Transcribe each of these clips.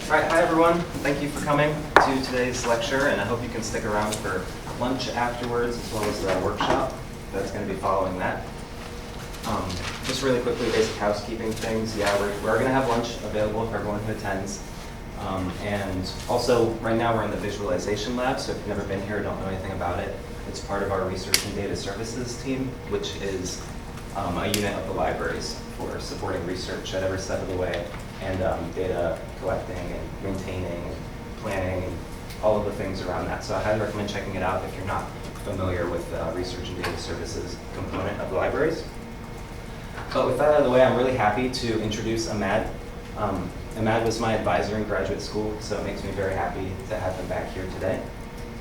All right, hi everyone. Thank you for coming to today's lecture, and I hope you can stick around for lunch afterwards, as well as the workshop that's going to be following that. Just really quickly, basic housekeeping things. Yeah, we're going to have lunch available for everyone who attends. And also, right now we're in the visualization lab, so if you've never been here or don't know anything about it, it's part of our research and data services team, which is a unit of the libraries for supporting research at every step of the way, and data collecting and maintaining and planning and all of the things around that. So I highly recommend checking it out if you're not familiar with the research and data services component of the libraries. But with that out of the way, I'm really happy to introduce Emad. Emad was my advisor in graduate school, so it makes me very happy to have him back here today.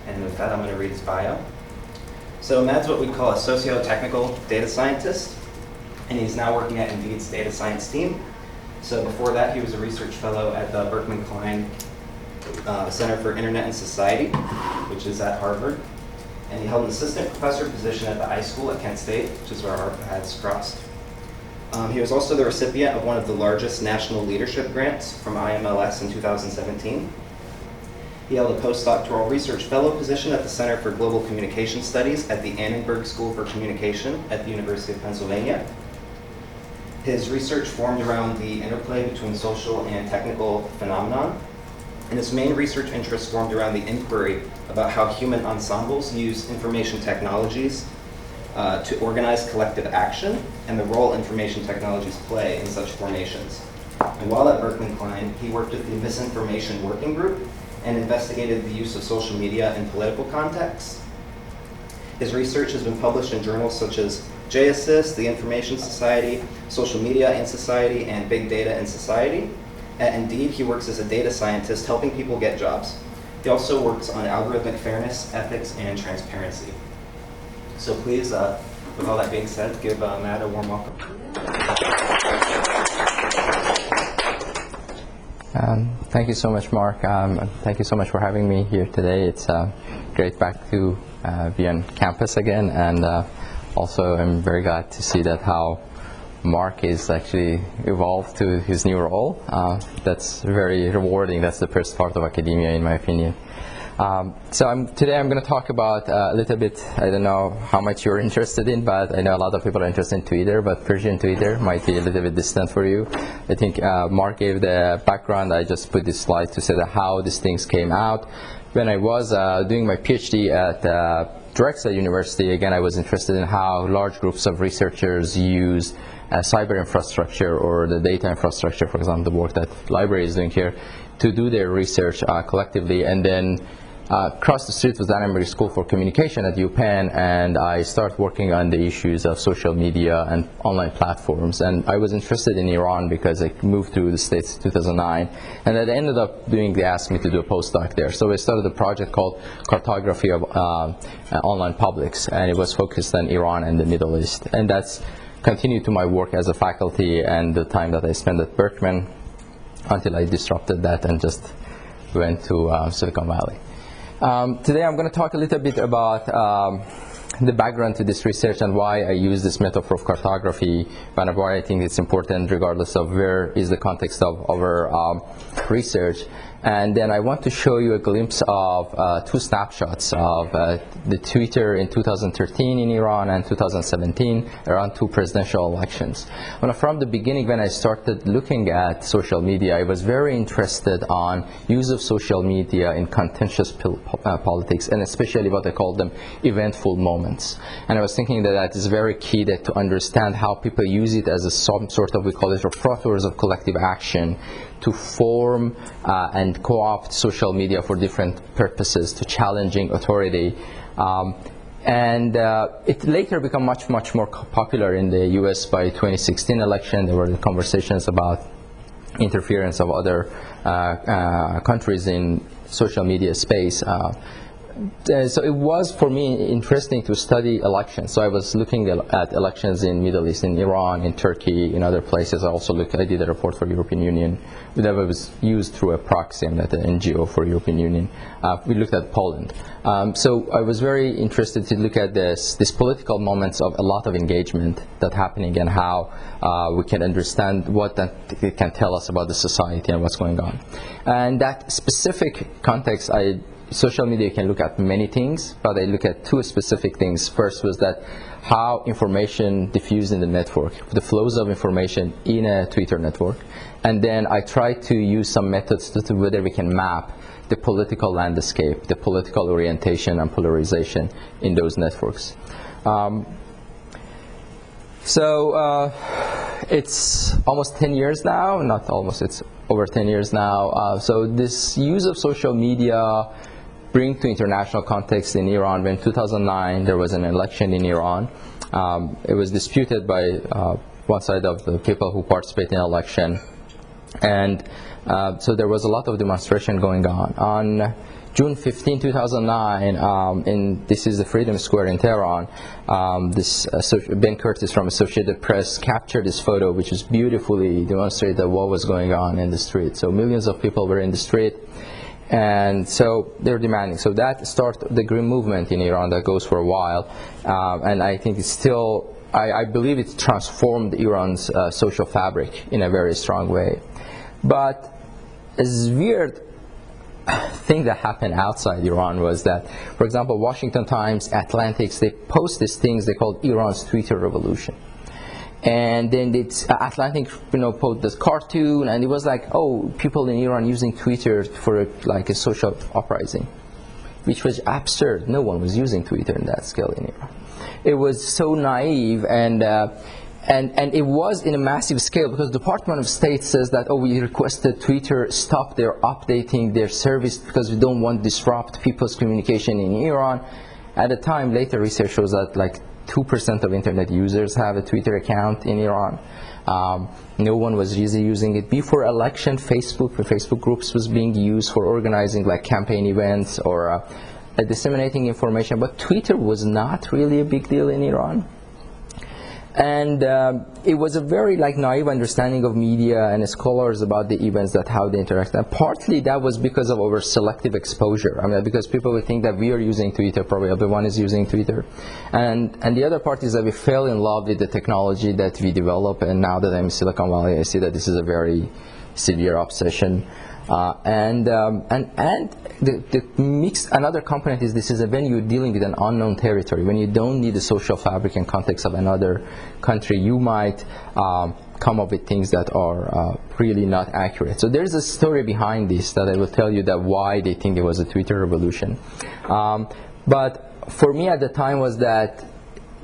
And with that, I'm going to read his bio. So Emad's what we call a socio-technical data scientist, and he's now working at Indeed's data science team. So before that, he was a research fellow at the Berkman Klein Center for Internet and Society, which is at Harvard. And he held an assistant professor position at the I School at Kent State, which is where our paths crossed. He was also the recipient of one of the largest national leadership grants from IMLS in 2017. He held a postdoctoral research fellow position at the Center for Global Communication Studies at the Annenberg School for Communication at the University of Pennsylvania. His research formed around the interplay between social and technical phenomenon, and his main research interests formed around the inquiry about how human ensembles use information technologies to organize collective action and the role information technologies play in such formations. And while at Berkman Klein, he worked with the Misinformation Working Group and investigated the use of social media in political contexts. His research has been published in journals such as JAssist, the Information Society, Social Media in Society, and Big Data in Society. At Indeed, he works as a data scientist helping people get jobs. He also works on algorithmic fairness, ethics, and transparency. So please, with all that being said, give Matt a warm welcome. Thank you so much, Mark. Thank you so much for having me here today. It's great back to be on campus again, and also I'm very glad to see that how Mark is actually evolved to his new role. That's very rewarding. That's the first part of academia, in my opinion. Today I'm going to talk about a little bit, I don't know how much you're interested in, but I know a lot of people are interested in Twitter, but Persian Twitter might be a little bit distant for you. I think Mark gave the background. I just put this slide to say that how these things came out. When I was doing my PhD at Drexel University, again, I was interested in how large groups of researchers use cyber infrastructure or the data infrastructure, for example, the work that library is doing here, to do their research collectively. And then across the street was the Annenberg School for Communication at UPenn, and I started working on the issues of social media and online platforms. And I was interested in Iran because I moved to the States in 2009, and I ended up they asked me to do a postdoc there. So I started a project called Cartography of Online Publics, and it was focused on Iran and the Middle East. And that's continued to my work as a faculty and the time that I spent at Berkman until I disrupted that and just went to Silicon Valley. Today I'm going to talk a little bit about the background to this research and why I use this metaphor of cartography, and why I think it's important regardless of where is the context of our research. And then I want to show you a glimpse of two snapshots of the Twitter in 2013 in Iran and 2017 around two presidential elections. From the beginning, when I started looking at social media, I was very interested on use of social media in contentious politics, and especially what I call them eventful moments. And I was thinking that that is very key to understand how people use it as some sort of, we call it repertoires of collective action, to form and co-opt social media for different purposes, to challenging authority. It later became much more popular in the US by 2016 election. There were the conversations about interference of other countries in social media space. so it was for me interesting to study elections. So I was looking at elections in Middle East, in Iran, in Turkey, in other places. I did a report for European Union that was used through a proxy, and at the NGO for European Union. We looked at Poland. So I was very interested to look at these political moments of a lot of engagement that's happening, and how we can understand what that it can tell us about the society and what's going on. And that specific context, social media can look at many things, but I look at two specific things. First was that how information diffused in the network, the flows of information in a Twitter network. And then I try to use some methods to whether we can map the political landscape, the political orientation and polarization in those networks. It's almost 10 years now, not almost, it's over 10 years now. So this use of social media bring to international context in Iran. When in 2009 there was an election in Iran, it was disputed by one side of the people who participated in the election, and so there was a lot of demonstration going on. On June 15, 2009, this is the Freedom Square in Tehran, Ben Curtis from Associated Press captured this photo, which is beautifully demonstrated what was going on in the street. So millions of people were in the street, and so they're demanding. So that started the Green Movement in Iran that goes for a while, and I think it's still, I believe it's transformed Iran's social fabric in a very strong way. But a weird thing that happened outside Iran was that, for example, Washington Times, Atlantics, they post these things they called Iran's Twitter revolution. And then Atlantic, posted this cartoon, and it was like, oh, people in Iran using Twitter for like a social uprising, which was absurd. No one was using Twitter in that scale in Iran. It was so naive, and it was in a massive scale, because the Department of State says that, oh, we requested Twitter stop their updating their service because we don't want to disrupt people's communication in Iran. At the time, later research shows that like 2% of internet users have a Twitter account in Iran. No one was really using it. Before election, Facebook groups was being used for organizing like campaign events or disseminating information, but Twitter was not really a big deal in Iran. And it was a very naive understanding of media and scholars about the events, that how they interact. And partly that was because of our selective exposure. I mean, because people would think that we are using Twitter, probably everyone is using Twitter. And the other part is that we fell in love with the technology that we develop. And now that I'm in Silicon Valley, I see that this is a very severe obsession. The mixed, another component is this is when you're dealing with an unknown territory, when you don't need the social fabric and context of another country, you might come up with things that are really not accurate. So there's a story behind this that I will tell you that why they think it was a Twitter revolution. But for me at the time was that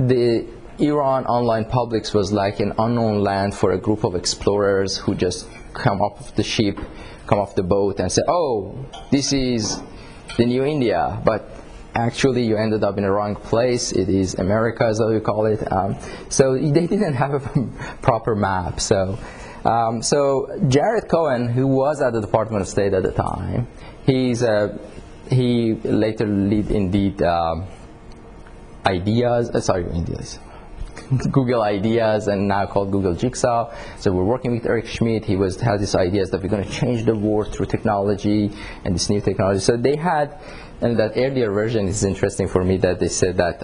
the Iran online publics was like an unknown land for a group of explorers who just come off the ship, come off the boat and say, oh, this is the new India, but actually you ended up in the wrong place. It is America, as we call it. So they didn't have a proper map. So Jared Cohen, who was at the Department of State at the time, he later led Indeed Google Ideas, and now called Google Jigsaw. So we're working with Eric Schmidt. He had these ideas that we're going to change the world through technology and this new technology. So they had, and that earlier version is interesting for me, that they said that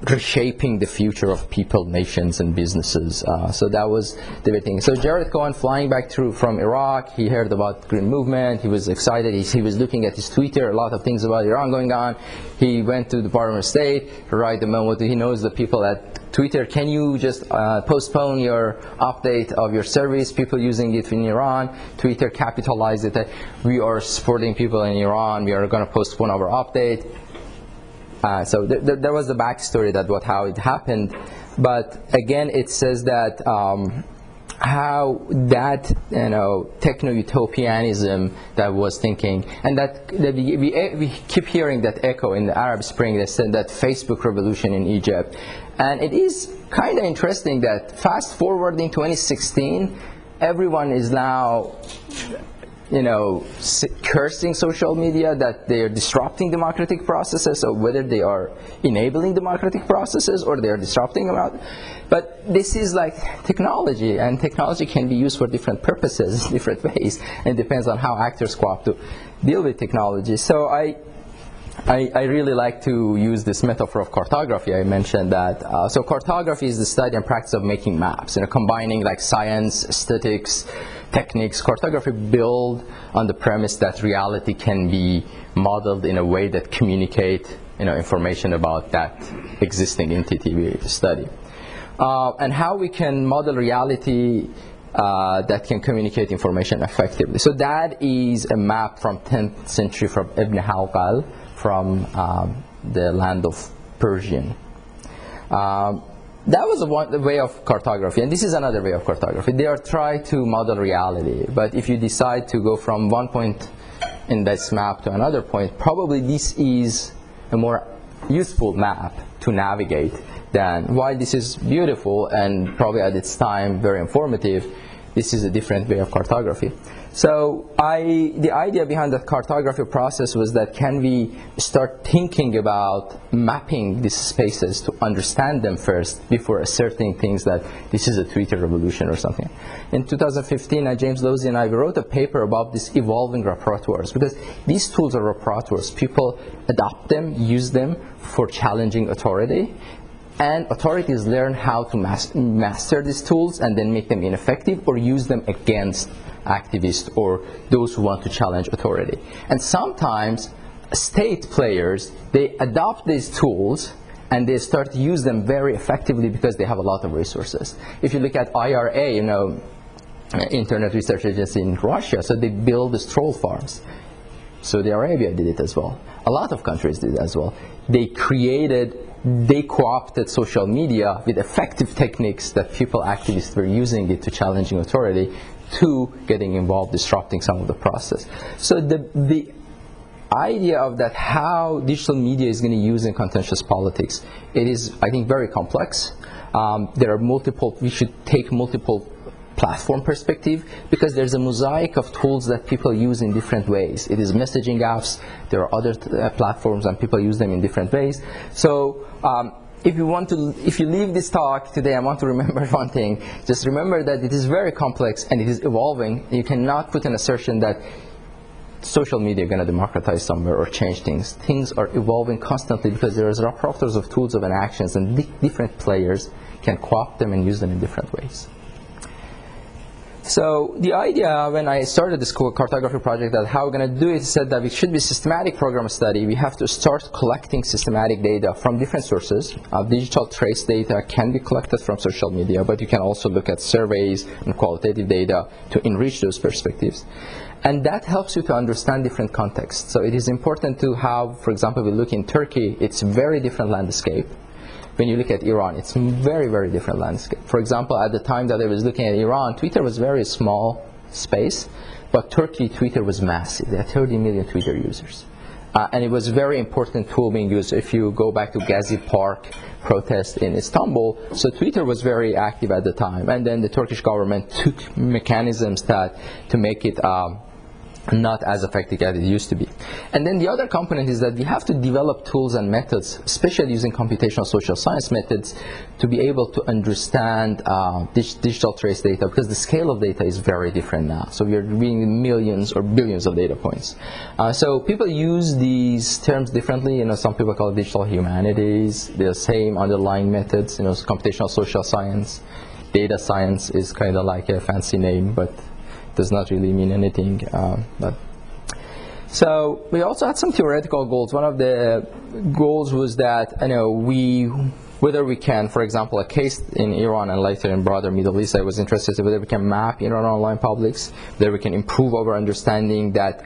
reshaping the future of people, nations, and businesses. So that was the big thing. So Jared Cohen flying back from Iraq, he heard about Green Movement, he was excited, he was looking at his Twitter, a lot of things about Iran going on. He went to the Department of State, right the moment he knows the people at Twitter, can you just postpone your update of your service, people using it in Iran. Twitter capitalized it, we are supporting people in Iran, we are going to postpone our update. So there was the backstory how it happened, but again it says that how that techno-utopianism that was thinking, and that we keep hearing that echo in the Arab Spring. They said that Facebook revolution in Egypt, and it is kind of interesting that fast forwarding 2016, everyone is now cursing social media, that they are disrupting democratic processes, or whether they are enabling democratic processes or they are disrupting them. But this is like technology, and technology can be used for different purposes, different ways, and it depends on how actors co-opt to deal with technology. So I really like to use this metaphor of cartography. I mentioned that. So cartography is the study and practice of making maps, combining like science, aesthetics, techniques. Cartography build on the premise that reality can be modeled in a way that communicate information about that existing entity we study. And how we can model reality that can communicate information effectively. So that is a map from 10th century from Ibn Halqal, from the land of Persian. That was one way of cartography, and this is another way of cartography. They are trying to model reality, but if you decide to go from one point in this map to another point, probably this is a more useful map to navigate than, while this is beautiful and probably at its time very informative, this is a different way of cartography. So the idea behind the cartography process was that can we start thinking about mapping these spaces to understand them first before asserting things that this is a Twitter revolution or something. In 2015, James Losey and I wrote a paper about these evolving rapporteurs, because these tools are rapporteurs. People adopt them, use them for challenging authority, and authorities learn how to master these tools and then make them ineffective or use them against activists or those who want to challenge authority. And sometimes state players, they adopt these tools and they start to use them very effectively because they have a lot of resources. If you look at IRA, Internet Research Agency in Russia, so they build these troll farms. Saudi Arabia did it as well. A lot of countries did it as well. They co-opted social media with effective techniques that activists were using it to challenging authority, to getting involved, disrupting some of the process. So the idea of that, how digital media is going to use in contentious politics, it is, I think, very complex. There are multiple, we should take multiple platform perspective, because there's a mosaic of tools that people use in different ways. It is messaging apps, there are other platforms, and people use them in different ways. So if you leave this talk today and want to remember one thing, just remember that it is very complex and it is evolving. You cannot put an assertion that social media are going to democratize somewhere or change things. Things are evolving constantly because there is rapporteurs of tools of actions, and different players can co-opt them and use them in different ways. So the idea when I started this cartography project, that how we're going to do it, said that it should be systematic program study. We have to start collecting systematic data from different sources. Digital trace data can be collected from social media, but you can also look at surveys and qualitative data to enrich those perspectives. And that helps you to understand different contexts. So it is important to have, for example, we look in Turkey, it's a very different landscape. When you look at Iran, it's a very, very different landscape. For example, at the time that I was looking at Iran, Twitter was very small space, but Turkey, Twitter was massive. They had 30 million Twitter users. And it was a very important tool being used. If you go back to Gezi Park protest in Istanbul, so Twitter was very active at the time. And then the Turkish government took mechanisms to make it not as effective as it used to be. And then the other component is that we have to develop tools and methods, especially using computational social science methods, to be able to understand digital trace data, because the scale of data is very different now. So we are reading millions or billions of data points. So people use these terms differently. Some people call it digital humanities, the same underlying methods, computational social science. Data science is kind of like a fancy name, but does not really mean anything. So we also had some theoretical goals. One of the goals was that whether we can, for example, a case in Iran and later in broader Middle East, I was interested in whether we can map Iran online publics, whether we can improve our understanding that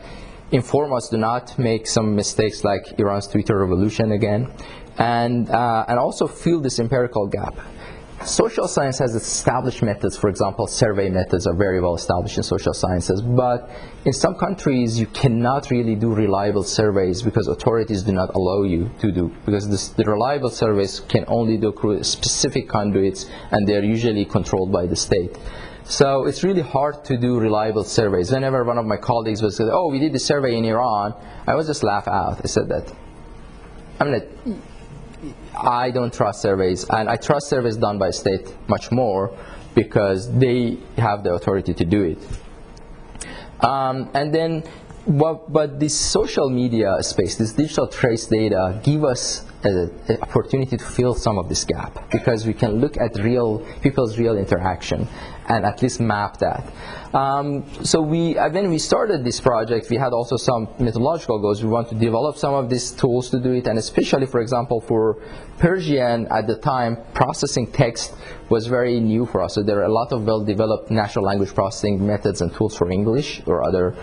informers do not make some mistakes like Iran's Twitter revolution again, and also fill this empirical gap. Social science has established methods. For example, survey methods are very well established in social sciences, but in some countries you cannot really do reliable surveys because authorities do not allow you to do, because the reliable surveys can only do through specific conduits, and they are usually controlled by the state. So it's really hard to do reliable surveys. Whenever one of my colleagues would say, oh, we did the survey in Iran, I would just laugh out. I said that, I don't trust surveys, and I trust surveys done by state much more because they have the authority to do it. But this social media space, this digital trace data, give us an opportunity to fill some of this gap because we can look at people's real interaction and at least map that. So when we started this project, we had also some methodological goals. We want to develop some of these tools to do it, and especially, for example, for Persian at the time, processing text was very new for us. So there are a lot of well-developed natural language processing methods and tools for English or other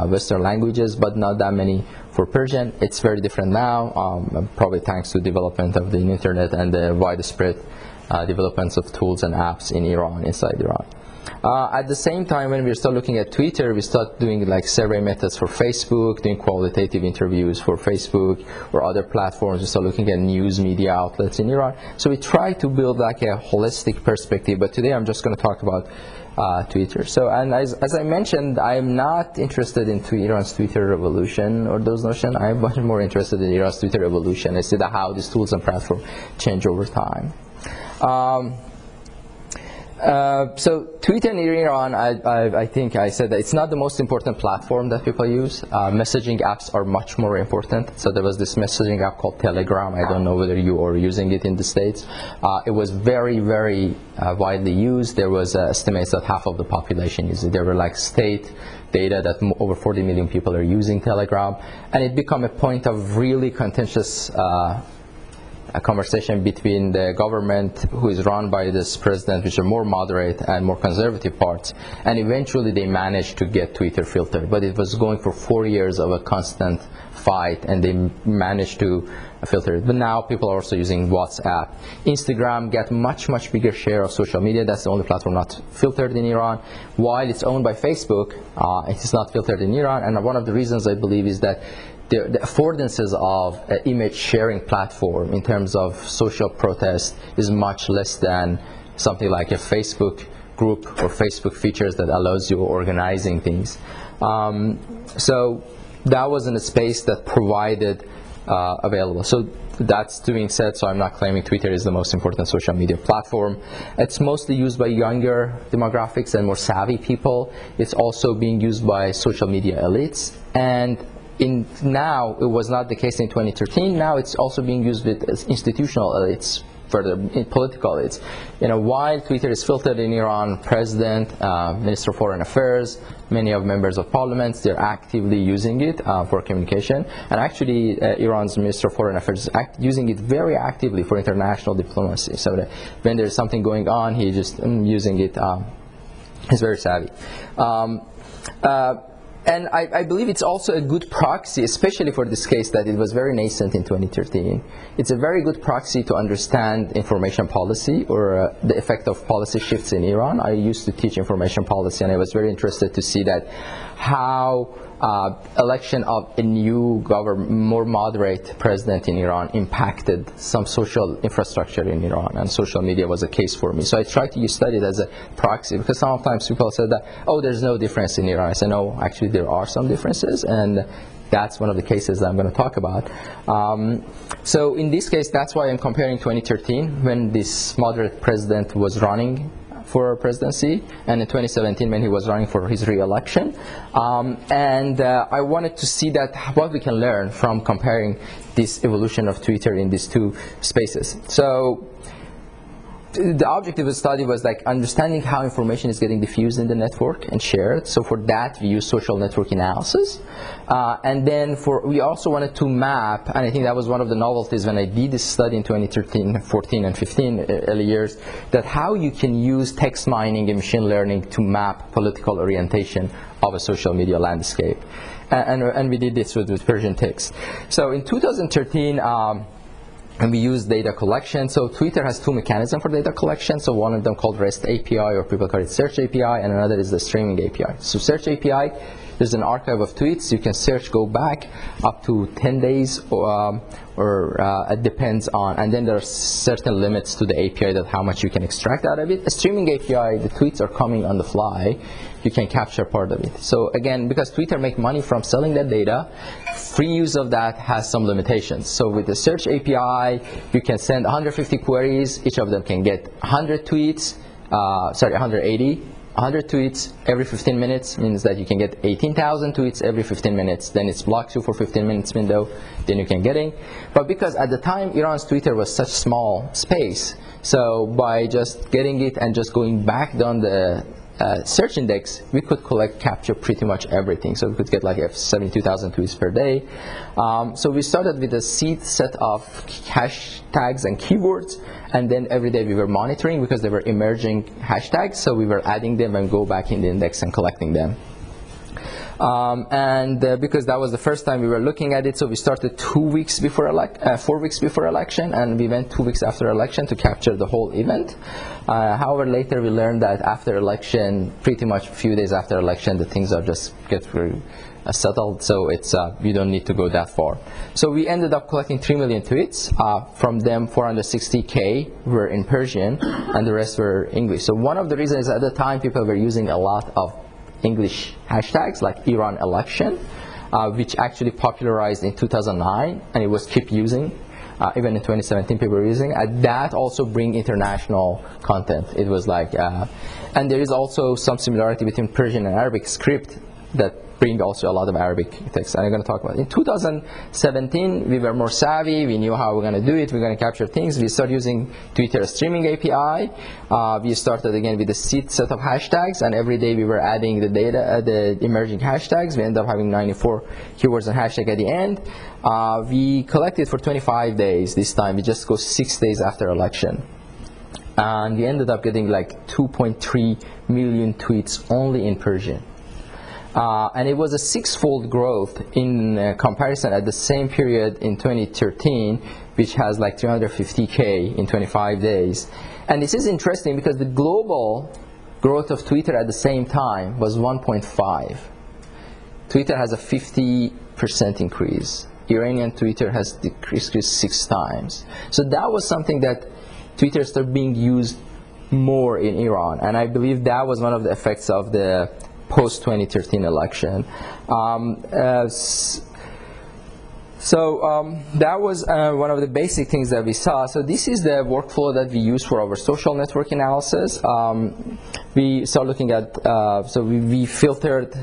Western languages, but not that many for Persian. It's very different now, probably thanks to development of the internet and the widespread developments of tools and apps in Iran, inside Iran. At the same time, when we start looking at Twitter, we start doing like survey methods for Facebook, doing qualitative interviews for Facebook or other platforms. We start looking at news media outlets in Iran. So we try to build like a holistic perspective, but today I'm just going to talk about Twitter. So, and as I mentioned, I'm not interested in Iran's Twitter revolution or those notions. I'm much more interested in Iran's Twitter evolution. I see how these tools and platforms change over time. So Twitter in Iran, I think I said that it's not the most important platform that people use. Messaging apps are much more important. So there was this messaging app called Telegram. I don't know whether you are using it in the States. It was very, very widely used. There was estimates that half of the population used it. There were like state data that over 40 million people are using Telegram. And it became a point of really contentious a conversation between the government, who is run by this president, which are more moderate and more conservative parts, and eventually they managed to get Twitter filtered. But it was going for 4 years of a constant fight, and they managed to filter it. But now people are also using WhatsApp. Instagram got much bigger share of social media. That's the only platform not filtered in Iran. While it's owned by Facebook, it is not filtered in Iran. And one of the reasons I believe is that the affordances of an image sharing platform in terms of social protest is much less than something like a Facebook group or Facebook features that allows you organizing things. So that was in a space that provided available. So that's being said, so I'm not claiming Twitter is the most important social media platform. It's mostly used by younger demographics and more savvy people. It's also being used by social media elites. And now, it was not the case in 2013. Now it's also being used with institutional elites, further political elites. While Twitter is filtered in Iran, President, Minister of Foreign Affairs, many of members of parliament, they're actively using it for communication. And actually, Iran's Minister of Foreign Affairs is using it very actively for international diplomacy. So that when there's something going on, he's just using it. He's very savvy. And I believe it's also a good proxy, especially for this case that it was very nascent in 2013. It's a very good proxy to understand information policy or the effect of policy shifts in Iran. I used to teach information policy, and I was very interested to see that how election of a new more moderate president in Iran impacted some social infrastructure in Iran, and social media was a case for me. So I tried to study it as a proxy, because sometimes people said that, oh, there's no difference in Iran. I said, no, actually there are some differences, and that's one of the cases that I'm going to talk about. So in this case, that's why I'm comparing 2013, when this moderate president was running for presidency, and in 2017 when he was running for his re-election. I wanted to see that what we can learn from comparing this evolution of Twitter in these two spaces. So the objective of the study was like understanding how information is getting diffused in the network and shared. So for that we use social network analysis. And then we also wanted to map, and I think that was one of the novelties when I did this study in 2013, 14 and 15 early years, that how you can use text mining and machine learning to map political orientation of a social media landscape. And we did this with Persian text. So in 2013, And we use data collection. So Twitter has two mechanisms for data collection. So one of them called REST API, or people call it Search API, and another is the Streaming API. So Search API, there's an archive of tweets. You can search, go back up to 10 days, it depends on, and then there are certain limits to the API that how much you can extract out of it. A Streaming API, the tweets are coming on the fly. You can capture part of it. So again, because Twitter make money from selling that data, free use of that has some limitations. So with the Search API, you can send 150 queries. Each of them can get 100 tweets, 180. 100 tweets every 15 minutes means that you can get 18,000 tweets every 15 minutes. Then it blocks you for 15 minutes window, then you can get in. But because at the time Iran's Twitter was such small space, so by just getting it and just going back down the search index, we could capture pretty much everything. So we could get like 72,000 tweets per day. So we started with a seed set of hashtags and keywords, and then every day we were monitoring because they were emerging hashtags. So we were adding them and go back in the index and collecting them. Because that was the first time we were looking at it, so we started 4 weeks before election, and we went 2 weeks after election to capture the whole event. However, later we learned that after election, pretty much a few days after election, the things are just get very settled, so it's you don't need to go that far. So we ended up collecting 3 million tweets. From them, 460K were in Persian, and the rest were English. So one of the reasons at the time people were using a lot of English hashtags like Iran election, which actually popularized in 2009, and it was keep using. Even in 2017 people were using, and that also bring international content. It was like, and there is also some similarity between Persian and Arabic script that bring also a lot of Arabic text, and I'm going to talk about it. In 2017, we were more savvy, we knew how we're going to do it, we're going to capture things. We started using Twitter Streaming API. We started again with a seed set of hashtags, and every day we were adding the data, the emerging hashtags. We ended up having 94 keywords and hashtag at the end. We collected for 25 days this time. We just go 6 days after election. And we ended up getting like 2.3 million tweets only in Persian. And it was a 6-fold growth in comparison at the same period in 2013, which has like 350K in 25 days. And this is interesting because the global growth of Twitter at the same time was 1.5. Twitter has a 50% increase. Iranian Twitter has decreased 6 times. So that was something that Twitter started being used more in Iran. And I believe that was one of the effects of the post-2013 election. That was one of the basic things that we saw. So this is the workflow that we use for our social network analysis. We started looking at, we filtered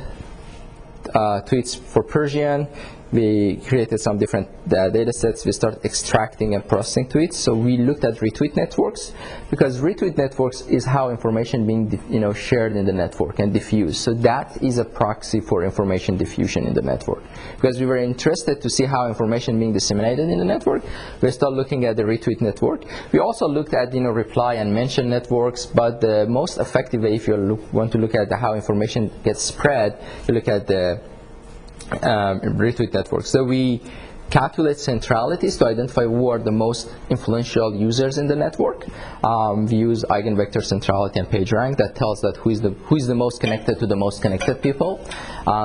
tweets for Persian. We created some different data sets. We started extracting and processing tweets. So we looked at retweet networks, because retweet networks is how information being shared in the network and diffused. So that is a proxy for information diffusion in the network. Because we were interested to see how information being disseminated in the network, we started looking at the retweet network. We also looked at reply and mention networks, but the most effective way, if you want to look at how information gets spread, you look at the retweet network. So we calculate centralities to identify who are the most influential users in the network. We use eigenvector centrality and PageRank that tells that who is the most connected to the most connected people.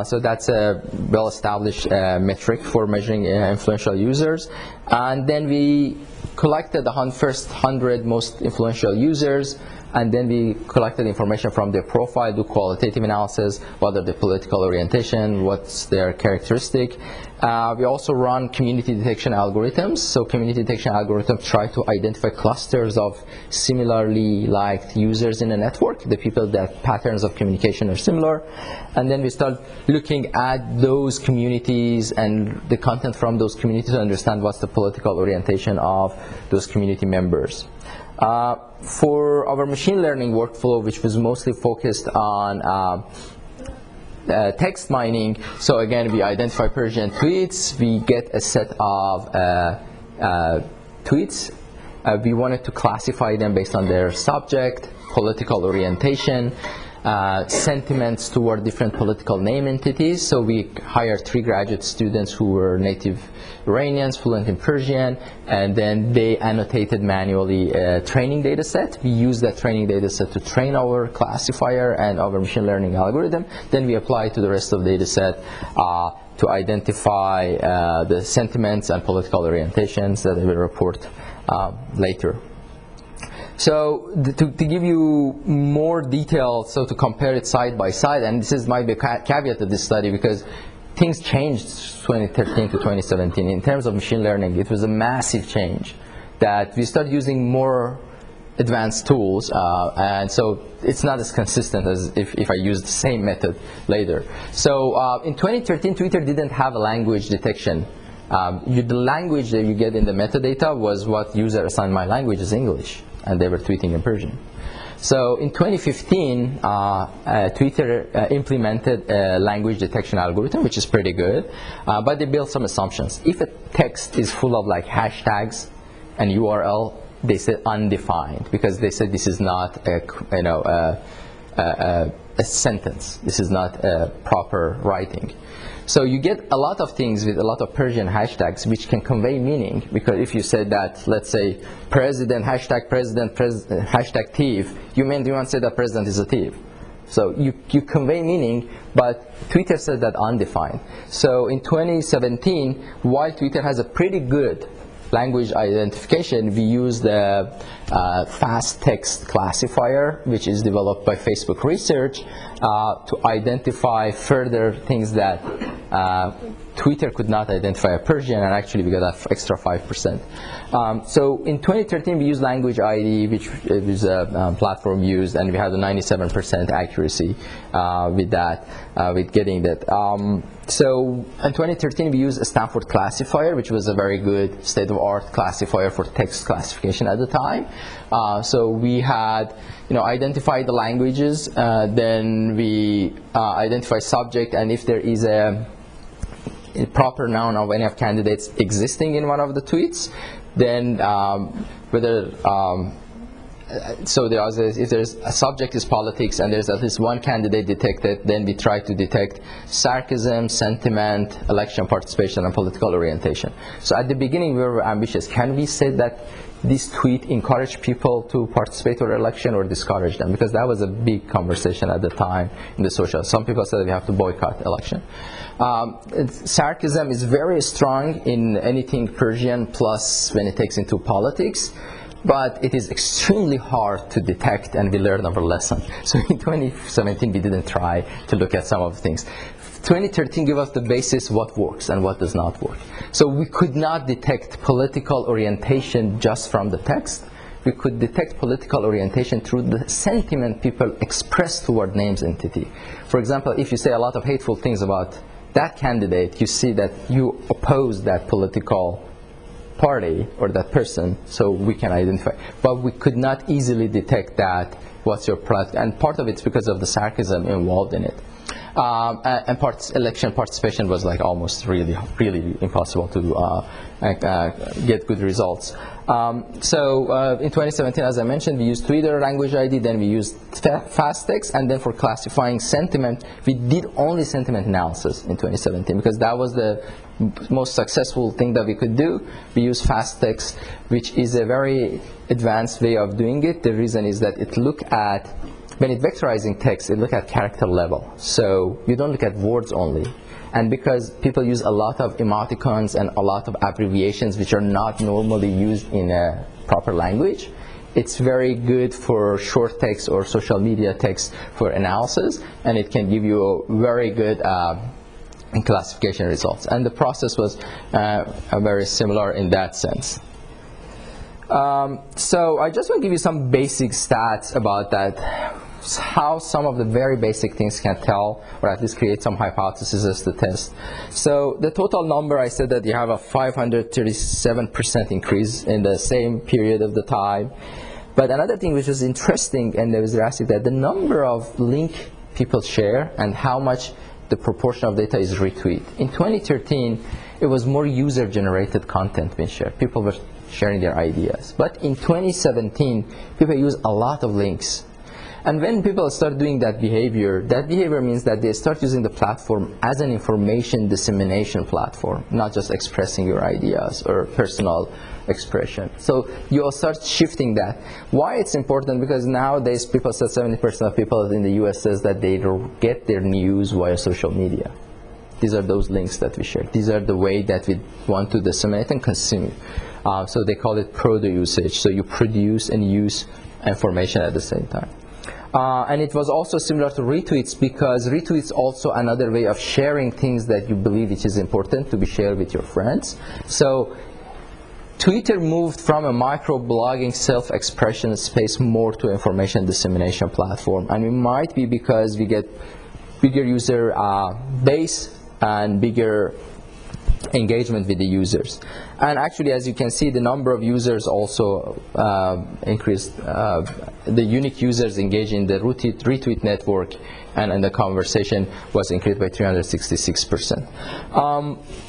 So that's a well-established metric for measuring influential users. And then we collected the first 100 most influential users, and then we collected information from their profile, do qualitative analysis, what are their political orientation, what's their characteristic. We also run community detection algorithms. So community detection algorithms try to identify clusters of similarly liked users in a network, the people that patterns of communication are similar. And then we start looking at those communities and the content from those communities to understand what's the political orientation of those community members. For our machine learning workflow, which was mostly focused on text mining, so again, we identify Persian tweets, we get a set of tweets. We wanted to classify them based on their subject, political orientation, sentiments toward different political name entities. So we hired 3 graduate students who were native Iranians, fluent in Persian, and then they annotated manually a training data set. We used that training data set to train our classifier and our machine learning algorithm. Then we apply it to the rest of the data set to identify the sentiments and political orientations that I will report later. So to give you more detail, so to compare it side by side, and this might be a caveat of this study because things changed 2013 to 2017. In terms of machine learning, it was a massive change that we started using more advanced tools, and so it's not as consistent as if I use the same method later. So in 2013, Twitter didn't have a language detection. The language that you get in the metadata was what user assigned my language is English, and they were tweeting in Persian. So in 2015, Twitter implemented a language detection algorithm, which is pretty good, but they built some assumptions. If a text is full of like hashtags and URL, they said undefined, because they said this is not a sentence. This is not a proper writing. So you get a lot of things with a lot of Persian hashtags which can convey meaning, because if you said that, let's say, president, hashtag thief, you want to say that president is a thief. So you convey meaning, but Twitter said that undefined. So in 2017, while Twitter has a pretty good language identification, we use the fast text classifier, which is developed by Facebook Research, to identify further things that Twitter could not identify a Persian, and actually we got an extra 5%. So in 2013 we used Language ID, which is a platform used, and we had a 97% accuracy with that, with getting that. So in 2013 we used a Stanford classifier, which was a very good state-of-art classifier for text classification at the time. So we had identified the languages, then we identify subject, and if there is a proper noun of any of candidates existing in one of the tweets, then whether so if there's a subject is politics and there's at least one candidate detected, then we try to detect sarcasm, sentiment, election participation, and political orientation. So at the beginning we were ambitious. Can we say that this tweet encouraged people to participate in election or discourage them? Because that was a big conversation at the time in the social. Some people said we have to boycott election. Sarcasm is very strong in anything Persian, plus when it takes into politics. But it is extremely hard to detect, and we learned our lesson. So in 2017 we didn't try to look at some of the things. 2013 gave us the basis what works and what does not work. So we could not detect political orientation just from the text. We could detect political orientation through the sentiment people express toward names entity. For example, if you say a lot of hateful things about that candidate, you see that you oppose that political party or that person, so we can identify. But we could not easily detect that, what's your product, and part of it's because of the sarcasm involved in it. And election participation was like almost really impossible to get good results. So in 2017, as I mentioned, we used Twitter Language ID, then we used fast text, and then for classifying sentiment, we did only sentiment analysis in 2017 because that was the most successful thing that we could do. We use fast text, which is a very advanced way of doing it. The reason is that it look at, when it's vectorizing text, it look at character level. So you don't look at words only. And because people use a lot of emoticons and a lot of abbreviations which are not normally used in a proper language, it's very good for short text or social media text for analysis, and it can give you a very good classification results. And the process was very similar in that sense. So I just want to give you some basic stats about that, how some of the very basic things can tell, or at least create some hypotheses to test. So the total number, I said that you have a 537% increase in the same period of the time. But another thing which was interesting and there was drastic, that the number of link people share and how much the proportion of data is retweet. In 2013, it was more user-generated content being shared. People were sharing their ideas. But in 2017, people use a lot of links. And when people start doing that behavior means that they start using the platform as an information dissemination platform, not just expressing your ideas or personal expression. So you'll start shifting that. Why it's important? Because nowadays people say 70% of people in the US says that they get their news via social media. These are those links that we share. These are the way that we want to disseminate and consume. So they call it proto-usage. So you produce and use information at the same time. And it was also similar to retweets, because retweets also another way of sharing things that you believe it is important to be shared with your friends. So Twitter moved from a micro-blogging self-expression space more to information dissemination platform. And it might be because we get bigger user base and bigger engagement with the users. And actually, as you can see, the number of users also increased. The unique users engaged in the Retweet Network and the conversation was increased by 366%.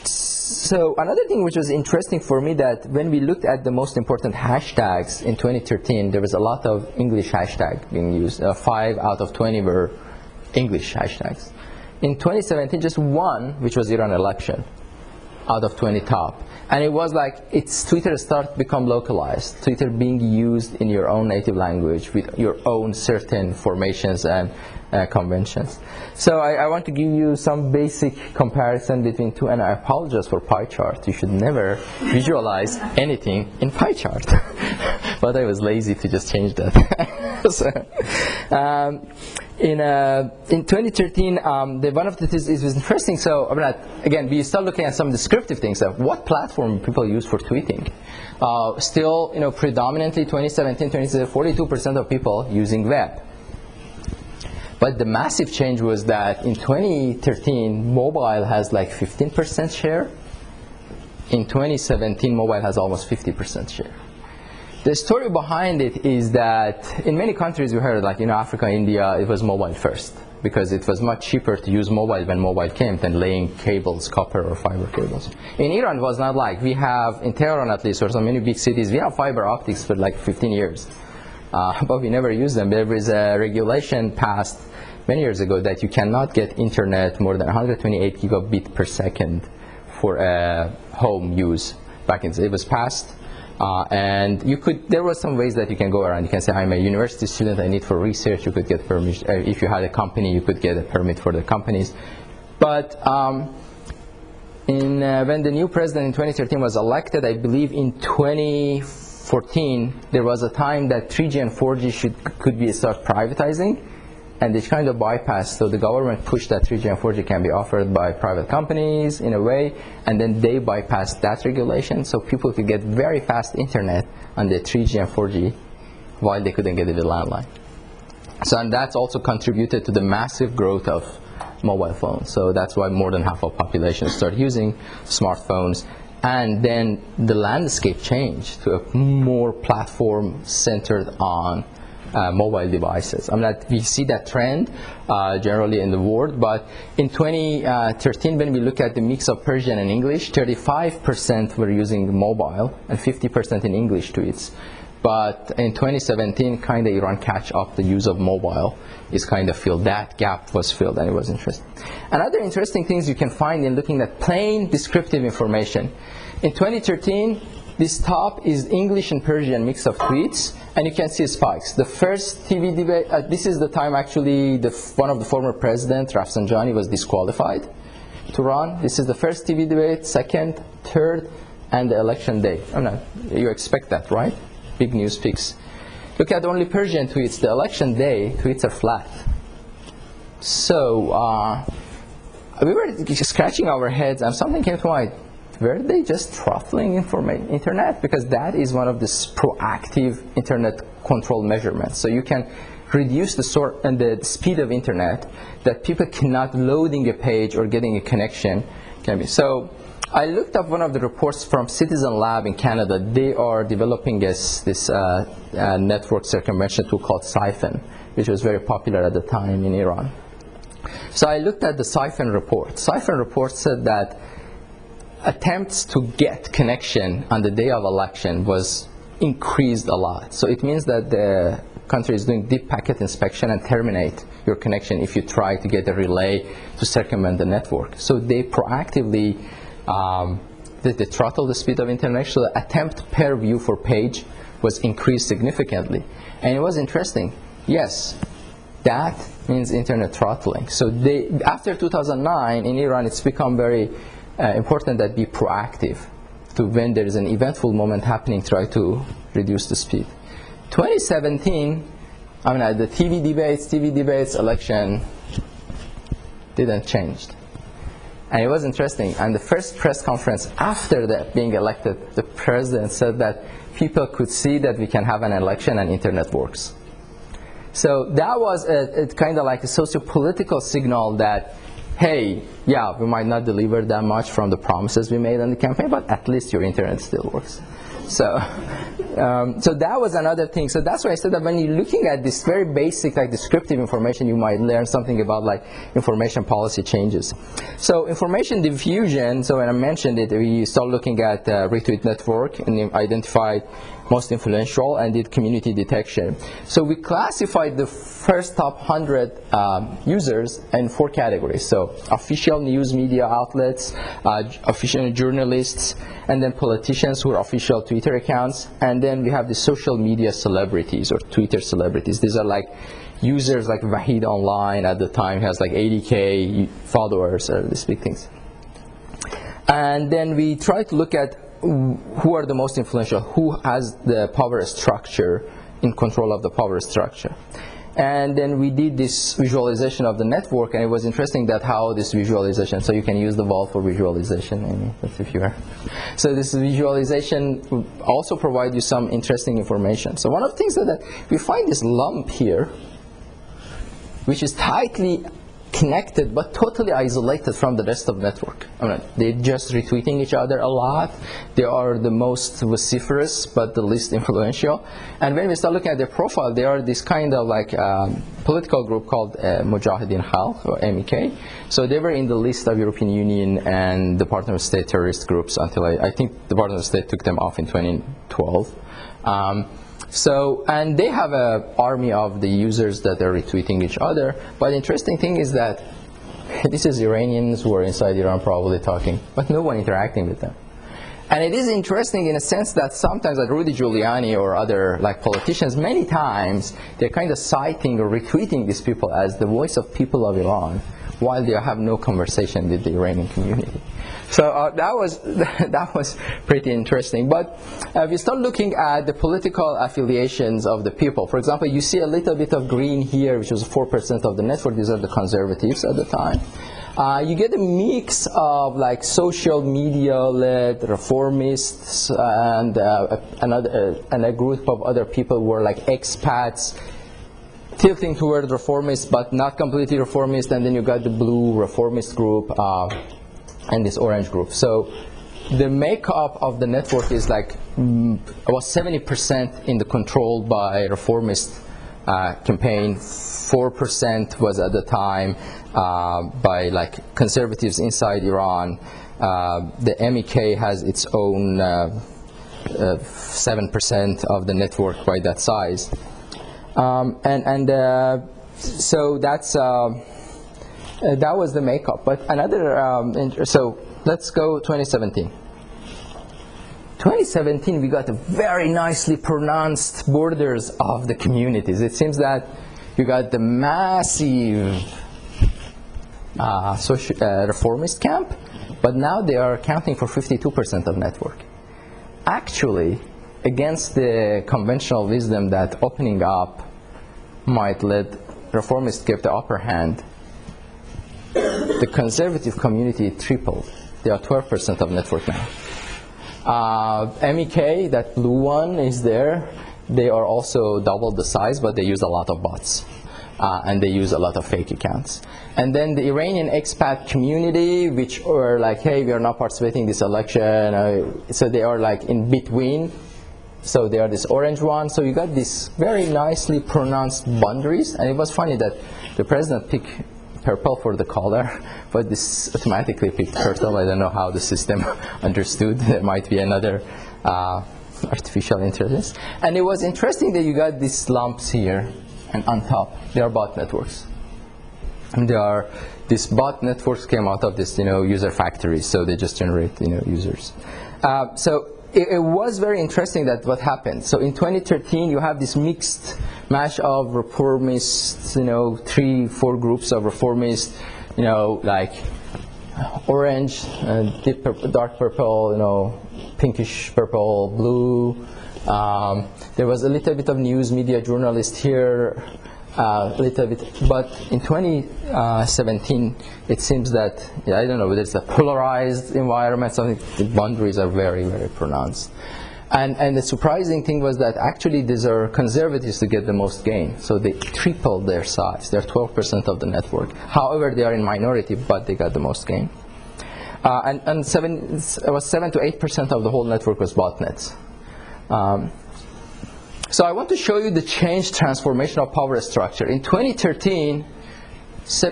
So another thing which was interesting for me, that when we looked at the most important hashtags in 2013, there was a lot of English hashtags being used. 5 out of 20 were English hashtags. In 2017, just one, which was Iran election, out of 20 top. And it was like, Twitter started to become localized. Twitter being used in your own native language with your own certain formations and conventions. So I want to give you some basic comparison between two, and I apologize for pie chart. You should never visualize anything in pie chart. But I was lazy to just change that. So, in 2013, one of the things is interesting. So again, we start looking at some descriptive things of what platform people use for tweeting. Still, predominantly 2017, 42% of people using web. But the massive change was that in 2013, mobile has like 15% share. In 2017, mobile has almost 50% share. The story behind it is that in many countries, we heard, like in Africa, India, it was mobile first, because it was much cheaper to use mobile when mobile came than laying cables, copper or fiber cables. In Iran, it was not like. We have, in Tehran at least, or so many big cities, we have fiber optics for like 15 years. But we never use them. There was a regulation passed many years ago that you cannot get internet more than 128 gigabit per second for home use. Back in, it was passed. And there were some ways that you can go around. You can say, I'm a university student, I need for research. You could get permission. If you had a company, you could get a permit for the companies. But when the new president in 2013 was elected, I believe in 2014, there was a time that 3G and 4G could be start privatizing. And they kind of bypassed, so the government pushed that 3G and 4G can be offered by private companies in a way, and then they bypassed that regulation, so people could get very fast internet on the 3G and 4G while they couldn't get it with landline. So, and that's also contributed to the massive growth of mobile phones. So that's why more than half of population started using smartphones. And then the landscape changed to a more platform centered on mobile devices. We see that trend generally in the world, but in 2013, when we look at the mix of Persian and English, 35% were using mobile and 50% in English tweets. But in 2017, kind of Iran catch up the use of mobile is kind of filled. That gap was filled, and it was interesting. Another interesting things you can find in looking at plain descriptive information. In 2013, this top is English and Persian mix of tweets, and you can see spikes. The first TV debate, this is the time actually one of the former president, Rafsanjani, was disqualified to run. This is the first TV debate, second, third, and the election day. You expect that, right? Big news peaks. Look at only Persian tweets. The election day tweets are flat. So we were scratching our heads, and something came to mind. Were they just throttling internet? Because that is one of the proactive internet control measurements. So you can reduce the speed of internet that people cannot loading a page or getting a connection can be. So I looked up one of the reports from Citizen Lab in Canada. They are developing this network circumvention tool called Siphon, which was very popular at the time in Iran. So I looked at the Siphon report. Siphon report said that attempts to get connection on the day of election was increased a lot. So it means that the country is doing deep packet inspection and terminate your connection if you try to get a relay to circumvent the network. So they proactively they throttle the speed of internet. So the attempt per view for page was increased significantly. And it was interesting. Yes, that means internet throttling. So after 2009 in Iran, it's become very important that be proactive to when there is an eventful moment happening, try to reduce the speed. 2017, I mean, the TV debates, election didn't change. And it was interesting. And the first press conference after that being elected, the president said that people could see that we can have an election and internet works. So that was a kind of like a socio-political signal that, hey, yeah, we might not deliver that much from the promises we made in the campaign, but at least your internet still works. So, so that was another thing. So that's why I said that when you're looking at this very basic, like descriptive information, you might learn something about like information policy changes. So information diffusion. So when I mentioned it, we started looking at Retweet Network and identified most influential and did community detection. So we classified the first top 100 users in 4 categories. So official news media outlets, official journalists, and then politicians who are official Twitter accounts, and then we have the social media celebrities or Twitter celebrities. These are like users like Wahid Online at the time has like 80K followers or these big things. And then we try to look at who are the most influential, who has the power structure, in control of the power structure. And then we did this visualization of the network, and it was interesting that how this visualization, so you can use the wall for visualization, Amy, that's if you are. So this visualization also provides you some interesting information. So one of the things that we find this lump here, which is tightly connected but totally isolated from the rest of the network. I mean, they're just retweeting each other a lot. They are the most vociferous but the least influential. And when we start looking at their profile, they are this kind of like political group called Mujahideen Khalq, or MEK. So they were in the list of European Union and Department of State terrorist groups until I think the Department of State took them off in 2012. So, and they have an army of the users that are retweeting each other. But the interesting thing is that this is Iranians who are inside Iran probably talking, but no one interacting with them. And it is interesting in a sense that sometimes like Rudy Giuliani or other like politicians, many times they're kind of citing or retweeting these people as the voice of people of Iran, while they have no conversation with the Iranian community. So that was pretty interesting. But if you start looking at the political affiliations of the people, for example, you see a little bit of green here, which was 4% of the network. These are the conservatives at the time. You get a mix of like social media-led reformists and a group of other people who were like expats, tilting toward reformists but not completely reformist, and then you got the blue reformist group and this orange group. So the makeup of the network is like about 70% in the controlled by reformist campaign, 4% was at the time by like conservatives inside Iran. The MEK has its own 7% of the network by that size. So that's that was the makeup. But another so let's go 2017. 2017 we got a very nicely pronounced borders of the communities. It seems that you got the massive reformist camp, but now they are accounting for 52% of network. Actually, against the conventional wisdom that opening up might let reformists get the upper hand, the conservative community tripled. They are 12% of network now. MEK, that blue one is there. They are also double the size, but they use a lot of bots. And they use a lot of fake accounts. And then the Iranian expat community, which are like, hey, we are not participating in this election. So they are like in between. So they are this orange one. So you got this very nicely pronounced boundaries. And it was funny that the president picked purple for the color, but this automatically picked purple. I don't know how the system understood. There might be another artificial intelligence. And it was interesting that you got these lumps here, and on top, they are bot networks. And these bot networks came out of this, user factories, so they just generate, users. So it was very interesting that what happened. So in 2013, you have this mixed mash of reformists, 3-4 groups of reformists, like orange, deep purple, dark purple, pinkish purple, blue. There was a little bit of news media journalist here, a little bit, but in 2017, it seems that, I don't know whether it's a polarized environment, something, the boundaries are very, very pronounced. And the surprising thing was that actually these are conservatives to get the most gain. So they tripled their size. They're 12% of the network. However, they are in minority, but they got the most gain. And 7 to 8% of the whole network was botnets. So I want to show you the change transformation of power structure. In 2013,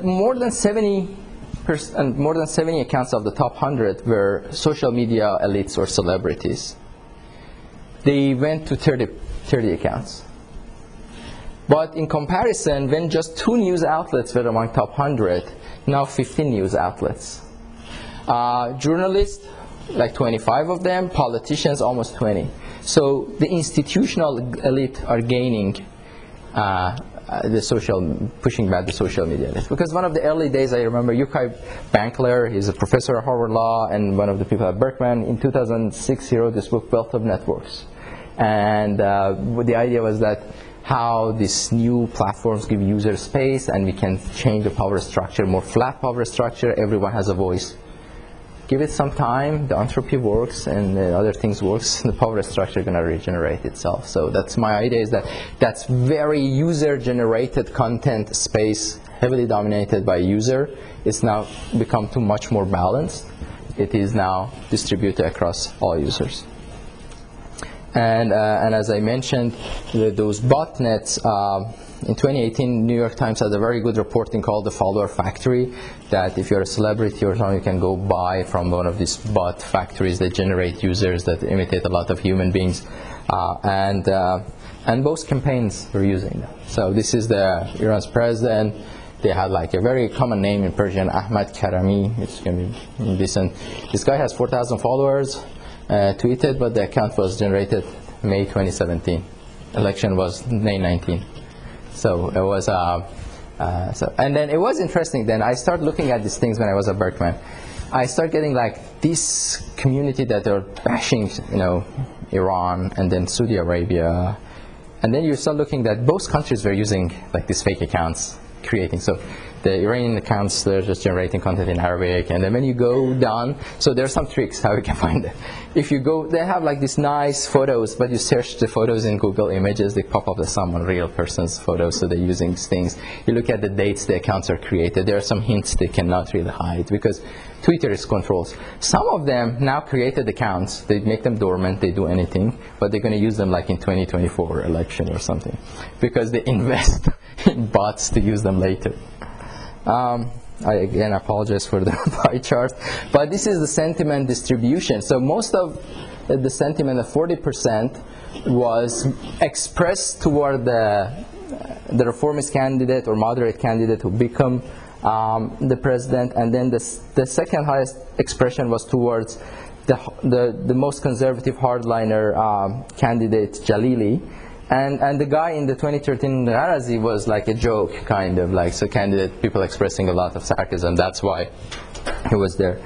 more than 70 accounts of the top 100 were social media elites or celebrities. They went to 30 accounts. But in comparison, when just 2 news outlets were among top 100, now 15 news outlets. Journalists, like 25 of them, politicians, almost 20. So the institutional elite are gaining pushing back the social media elite. Because one of the early days, I remember Yukai Bankler, he's a professor at Harvard Law and one of the people at Berkman. In 2006, he wrote this book, Wealth of Networks. And the idea was that how these new platforms give users space and we can change the power structure, more flat power structure, everyone has a voice. Give it some time, the entropy works and other things works, the power structure is going to regenerate itself. So that's my idea, is that that's very user-generated content space, heavily dominated by user. It's now become too much more balanced. It is now distributed across all users. And as I mentioned, those botnets, in 2018, New York Times had a very good reporting called The Follower Factory, that if you're a celebrity or something, you can go buy from one of these bot factories that generate users that imitate a lot of human beings. And both campaigns were using them. So this is Iran's president. They had like a very common name in Persian, Emad Karami. It's going to be decent. This guy has 4,000 followers, tweeted, but the account was generated May 2017. Election was May 19. So it was, and then it was interesting. Then I started looking at these things when I was at Berkman. I started getting like this community that are bashing, Iran and then Saudi Arabia, and then you start looking that both countries were using like these fake accounts, creating. So the Iranian accounts, they're just generating content in Arabic, and then when you go down, so there are some tricks how you can find it. If you go, they have like these nice photos, but you search the photos in Google Images, they pop up as someone real person's photos, so they're using these things. You look at the dates the accounts are created, there are some hints they cannot really hide, because Twitter is controls. Some of them now created accounts, they make them dormant, they do anything, but they're going to use them like in 2024 election or something, because they invest in bots to use them later. I again apologize for the pie chart, but this is the sentiment distribution. So most of the sentiment of 40% was expressed toward the reformist candidate or moderate candidate who become the president, and then the second highest expression was towards the most conservative hardliner candidate, Jalili. And the guy in the 2013 Kazraee was like a joke, kind of like, so candidate, people expressing a lot of sarcasm, that's why he was there.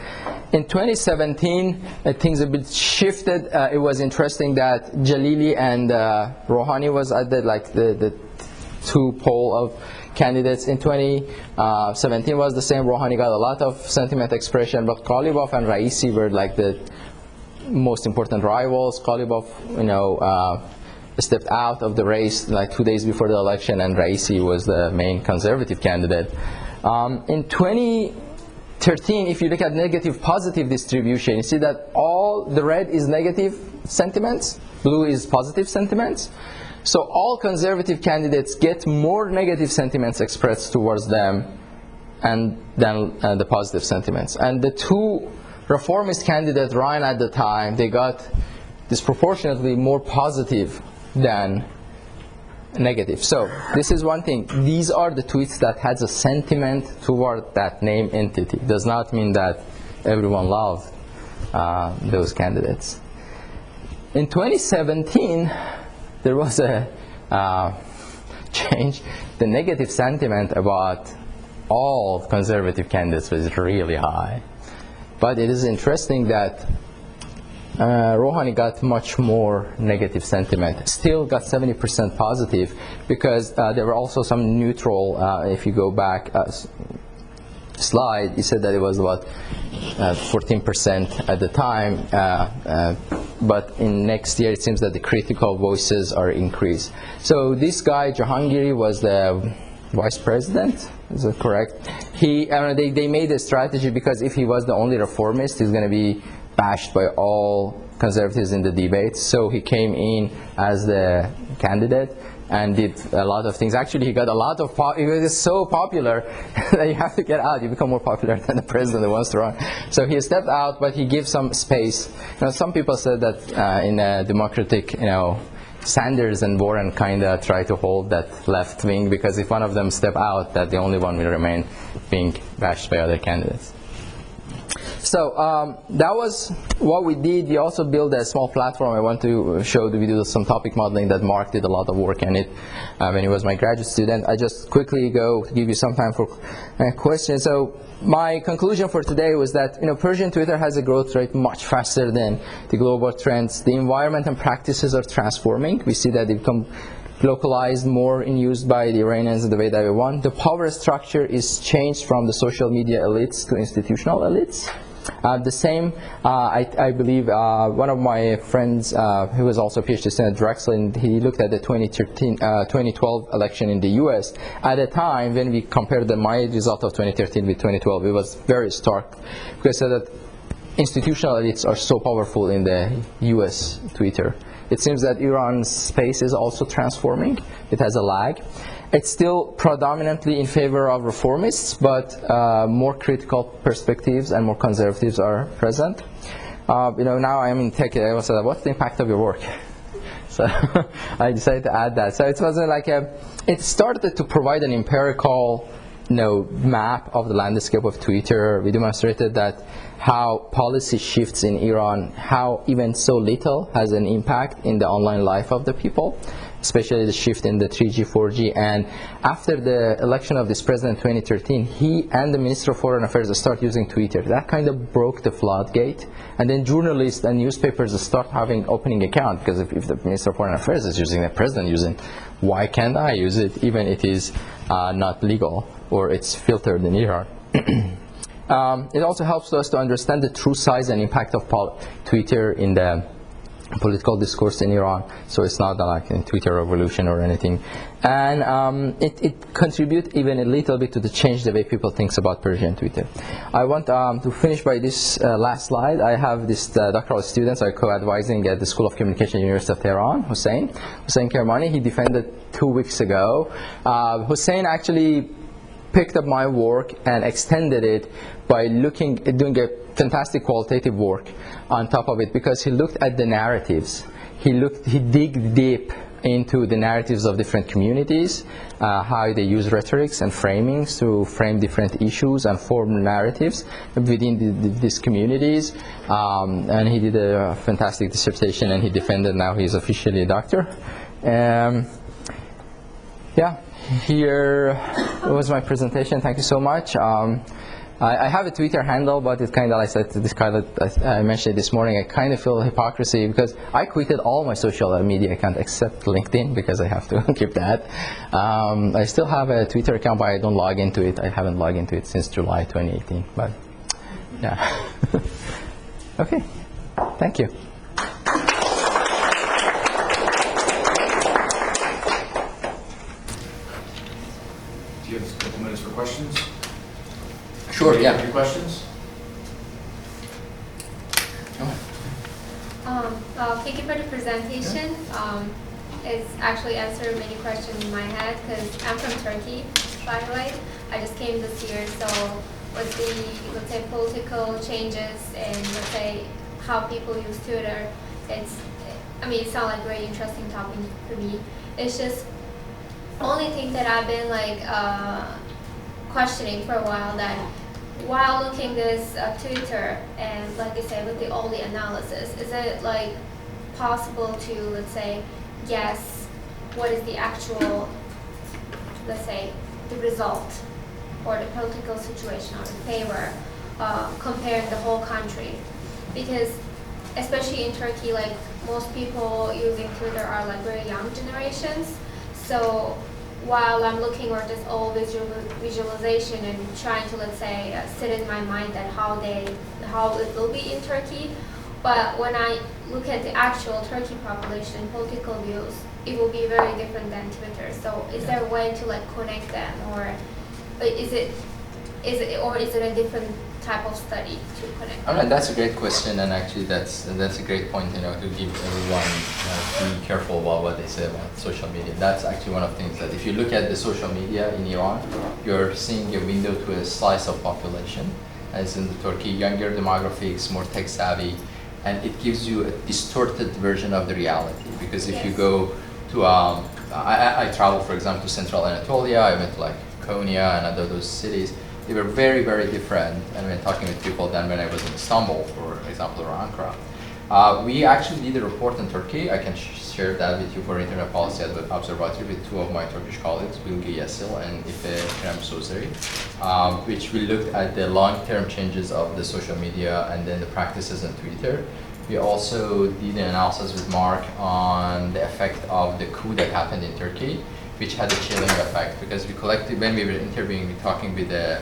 In 2017, things a bit shifted. It was interesting that Jalili and Rouhani was at the two pole of candidates. In 2017 was the same. Rouhani got a lot of sentiment expression, but Ghalibaf and Raisi were like the most important rivals. Ghalibaf, stepped out of the race like 2 days before the election, and Raisi was the main conservative candidate. In 2013, if you look at negative positive distribution, you see that all the red is negative sentiments, blue is positive sentiments. So all conservative candidates get more negative sentiments expressed towards them and then the positive sentiments. And the two reformist candidates, Ryan at the time, they got disproportionately more positive than negative. So this is one thing. These are the tweets that has a sentiment toward that name entity. Does not mean that everyone loved those candidates. In 2017, there was a change. The negative sentiment about all conservative candidates was really high. But it is interesting that Rouhani got much more negative sentiment. Still got 70% positive, because there were also some neutral, if you go back slide, you said that it was about 14% at the time, but in next year it seems that the critical voices are increased. So this guy, Jahangiri, was the vice president, is that correct? They made a strategy, because if he was the only reformist, he's going to be bashed by all conservatives in the debates. So he came in as the candidate and did a lot of things. Actually, he got a lot of he was so popular that you have to get out. You become more popular than the president that wants to run. So he stepped out, but he gives some space. Some people said that in a democratic, Sanders and Warren kind of try to hold that left wing, because if one of them step out, that the only one will remain being bashed by other candidates. So that was what we did. We also built a small platform. I want to show that we did some topic modeling that Mark did a lot of work in it when he was my graduate student. I just quickly go to give you some time for questions. So my conclusion for today was that Persian Twitter has a growth rate much faster than the global trends. The environment and practices are transforming. We see that they become localized, more in use by the Iranians in the way that we want. The power structure is changed from the social media elites to institutional elites. The same, I believe, one of my friends who was also a PhD student at Drexel, and he looked at the 2012 election in the US. At the time, when we compared my result of 2013 with 2012, it was very stark, because that institutional elites are so powerful in the US Twitter. It seems that Iran's space is also transforming. It has a lag. It's still predominantly in favor of reformists, but more critical perspectives and more conservatives are present. Now I'm in tech. I was like, what's the impact of your work? So I decided to add that. So it wasn't like it started to provide an empirical map of the landscape of Twitter. We demonstrated that how policy shifts in Iran, how even so little has an impact in the online life of the people, especially the shift in the 3G, 4G. And after the election of this president in 2013, he and the Minister of Foreign Affairs start using Twitter. That kind of broke the floodgate. And then journalists and newspapers start opening account, because if the Minister of Foreign Affairs is using, the president using, why can't I use it, even it is not legal or it's filtered in Iran? It also helps us to understand the true size and impact of Twitter in the political discourse in Iran. So it's not like a Twitter revolution or anything. And it contributes even a little bit to the change the way people think about Persian Twitter. I want to finish by this last slide. I have this doctoral student I'm co-advising at the School of Communication, University of Tehran, Hussein Kermani. He defended 2 weeks ago. Hussein actually picked up my work and extended it by doing a fantastic qualitative work on top of it, because he looked at the narratives. He dig deep into the narratives of different communities, how they use rhetorics and framings to frame different issues and form narratives within these communities. And he did a fantastic dissertation, and he defended. Now he's officially a doctor. Yeah, here was my presentation. Thank you so much. I have a Twitter handle, but it's kind of, I said to this guy that I mentioned this morning, I kind of feel hypocrisy, because I quitted all my social media accounts except LinkedIn, because I have to keep that. I still have a Twitter account, but I don't log into it. I haven't logged into it since July 2018. But yeah. Okay. Thank you. Do you have a couple minutes for questions? Sure, yeah. Any questions? Thank you for the presentation. It's actually answered many questions in my head, because I'm from Turkey, by the way. I just came this year, so with the, let's say, political changes and, let's say, how people use Twitter, it's I mean, it sounds like a very interesting topic for me. It's just only thing that I've been like questioning for a while, that while looking this Twitter and like I said with all the analysis, is it like possible to, let's say, guess what is the actual, let's say, the result or the political situation or the favor comparing the whole country? Because especially in Turkey, like most people using Twitter are like very young generations. So while I'm looking at this old visualization and trying to, let's say, sit in my mind that how it will be in Turkey, but when I look at the actual Turkey population and political views, it will be very different than Twitter. So is there a way to like connect them, or is it a different type of study to connect? All right, that's a great question, and actually that's a great point. To give everyone be careful about what they say about social media. That's actually one of the things that if you look at the social media in Iran, you're seeing a window to a slice of population, as in the Turkey, younger demographics, more tech savvy, and it gives you a distorted version of the reality. Because if you go to, I traveled, for example, to Central Anatolia. I went to like Konya and other those cities. They were very, very different, and when talking with people than when I was in Istanbul, for example, or Ankara. We actually did a report in Turkey. I can share that with you for Internet Policy Observatory with two of my Turkish colleagues, Bilge Yasil and Ife Kerem Sozeri, which we looked at the long-term changes of the social media and then the practices on Twitter. We also did an analysis with Mark on the effect of the coup that happened in Turkey, which had a chilling effect, because we collected, when we were interviewing, talking with the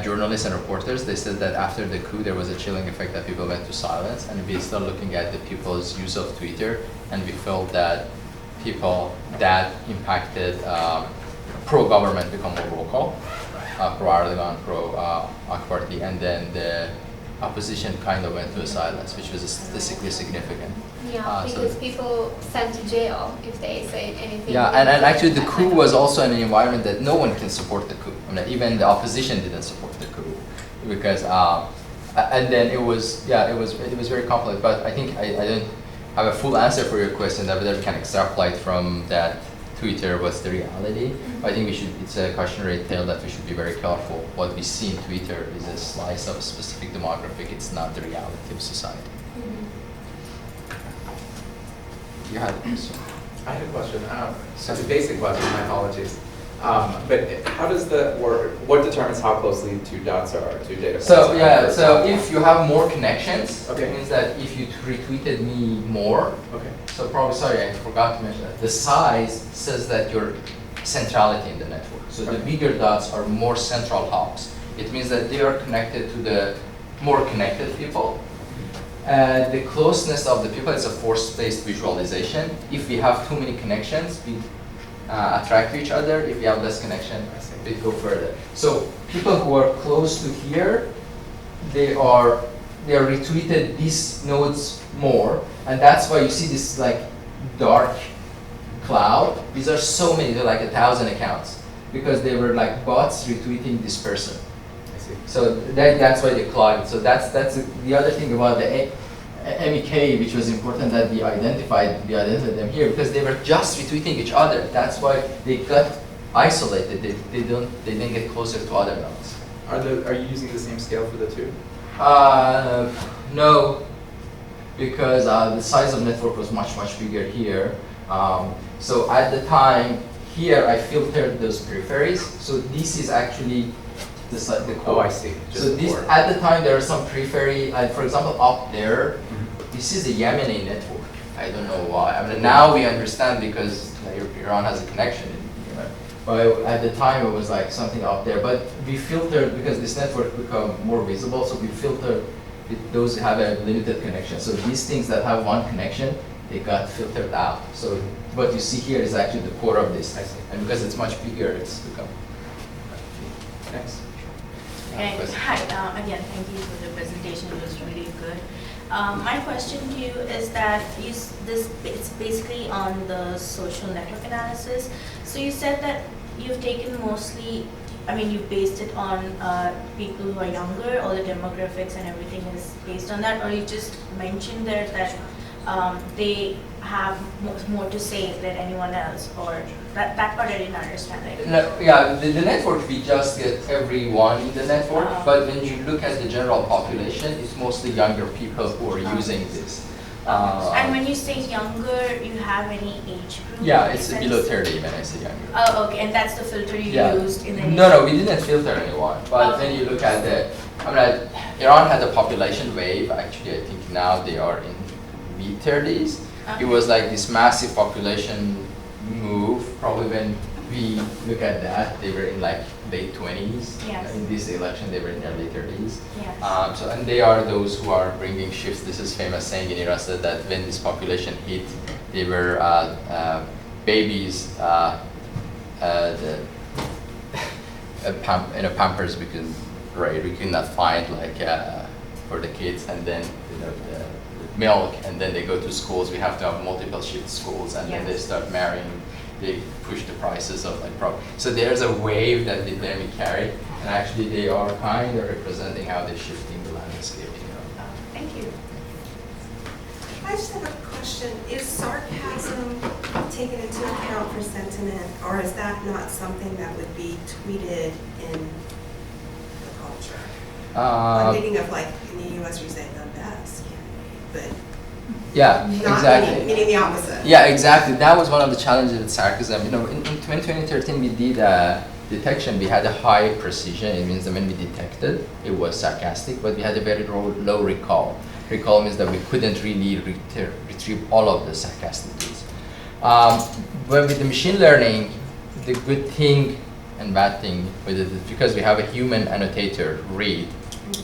journalists and reporters, they said that after the coup there was a chilling effect that people went to silence, and we started looking at the people's use of Twitter, and we felt that people that impacted pro-government become more vocal, pro-Erdogan, pro-AK Party, and then the opposition kind of went to a silence, which was statistically significant. Yeah, because people sent to jail if they say anything. Yeah, and actually the coup was also in an environment that no one can support the coup. I mean, even the opposition didn't support the coup, because and then it was very complex. But I think I don't have a full answer for your question that whether we can extrapolate from that Twitter what's the reality. I think it's a cautionary tale that we should be very careful. What we see in Twitter is a slice of a specific demographic. It's not the reality of society. You had a question. I had a question. Such a basic question, my apologies. But how does what determines how closely two dots are two data points? So if you have more connections, okay, it means that if you retweeted me more, okay. So probably, sorry, I forgot to mention that. The size says that your centrality in the network. So the bigger dots are more central hubs. It means that they are connected to the more connected people. The closeness of the people is a force-based visualization. If we have too many connections, we attract each other. If we have less connection, we go further. So people who are close to here, they are retweeted these nodes more, and that's why you see this like dark cloud. These are so many, they're like 1,000 accounts, because they were like bots retweeting this person. I see. So that's why they clogged. So that's the other thing about the MEK, which was important that we identified them here, because they were just retweeting each other. That's why they got isolated. They didn't get closer to other nodes. Are you using the same scale for the two? No, because the size of network was much bigger here. So at the time, here I filtered those peripheries. So this is actually the core. Oh, I see. Just so this, at the time, there are some periphery, like for example, up there, this is a Yemeni network. I don't know why. I mean, now we understand because Iran has a connection in Yemen. But at the time, it was like something up there. But we filtered, because this network become more visible, so we filtered those have a limited connection. So these things that have one connection, they got filtered out. So what you see here is actually the core of this. I see. And because it's much bigger, it's become. Thanks. And hi, again, thank you for the presentation. It was really good. My question to you is that it's basically on the social network analysis. So you said that you've taken mostly, I mean, you based it on people who are younger, all the demographics and everything is based on that, or you just mentioned there that they have more to say than anyone else, or that part I didn't understand. No, yeah, the network, we just get everyone in the network, but when you look at the general population, it's mostly younger people who are using this. And when you say younger, you have any age group? Yeah, it's below 30 when I say younger. Oh, okay, and that's the filter you used in the No, we didn't filter anyone. But when you look at Iran had a population wave. Actually, I think now they are in mid-30s. It was like this massive population move. Probably when we look at that, they were in like late 20s. Yes. In this election, they were in their late 30s. Yes. And they are those who are bringing shifts. This is famous saying in Iran said that when this population hit, they were babies Pampers we could not find like for the kids, and then the milk, and then they go to schools. We have to have multiple shift schools, and then they start marrying. They push the prices of like products. So there's a wave that the dynamic carry, and actually they are kind of representing how they're shifting the landscape. Thank you. I just have a question. Is sarcasm taken into account for sentiment, or is that not something that would be tweeted in the culture? I'm thinking of like in the U.S. we say the best candidate, but Yeah, not exactly. meaning the opposite. Yeah, exactly. That was one of the challenges with sarcasm. In 2013, we did detection. We had a high precision. It means that when we detected, it was sarcastic, but we had a very low recall. Recall means that we couldn't really retrieve all of the sarcastic tweets. But with the machine learning, the good thing and bad thing with it is because we have a human annotator read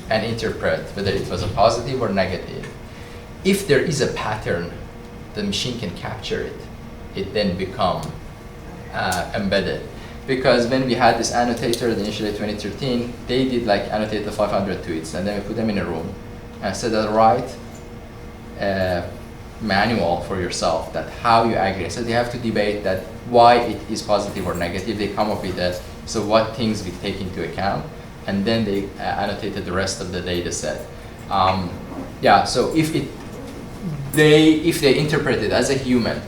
and interpret whether it was a positive or negative. If there is a pattern, the machine can capture it. It then become embedded. Because when we had this annotator initially 2013, they did like annotate the 500 tweets, and then we put them in a room and said that write a manual for yourself that how you aggregate. So they have to debate that why it is positive or negative. They come up with that. So what things we take into account, and then they annotated the rest of the data set. So if they interpret it as a human,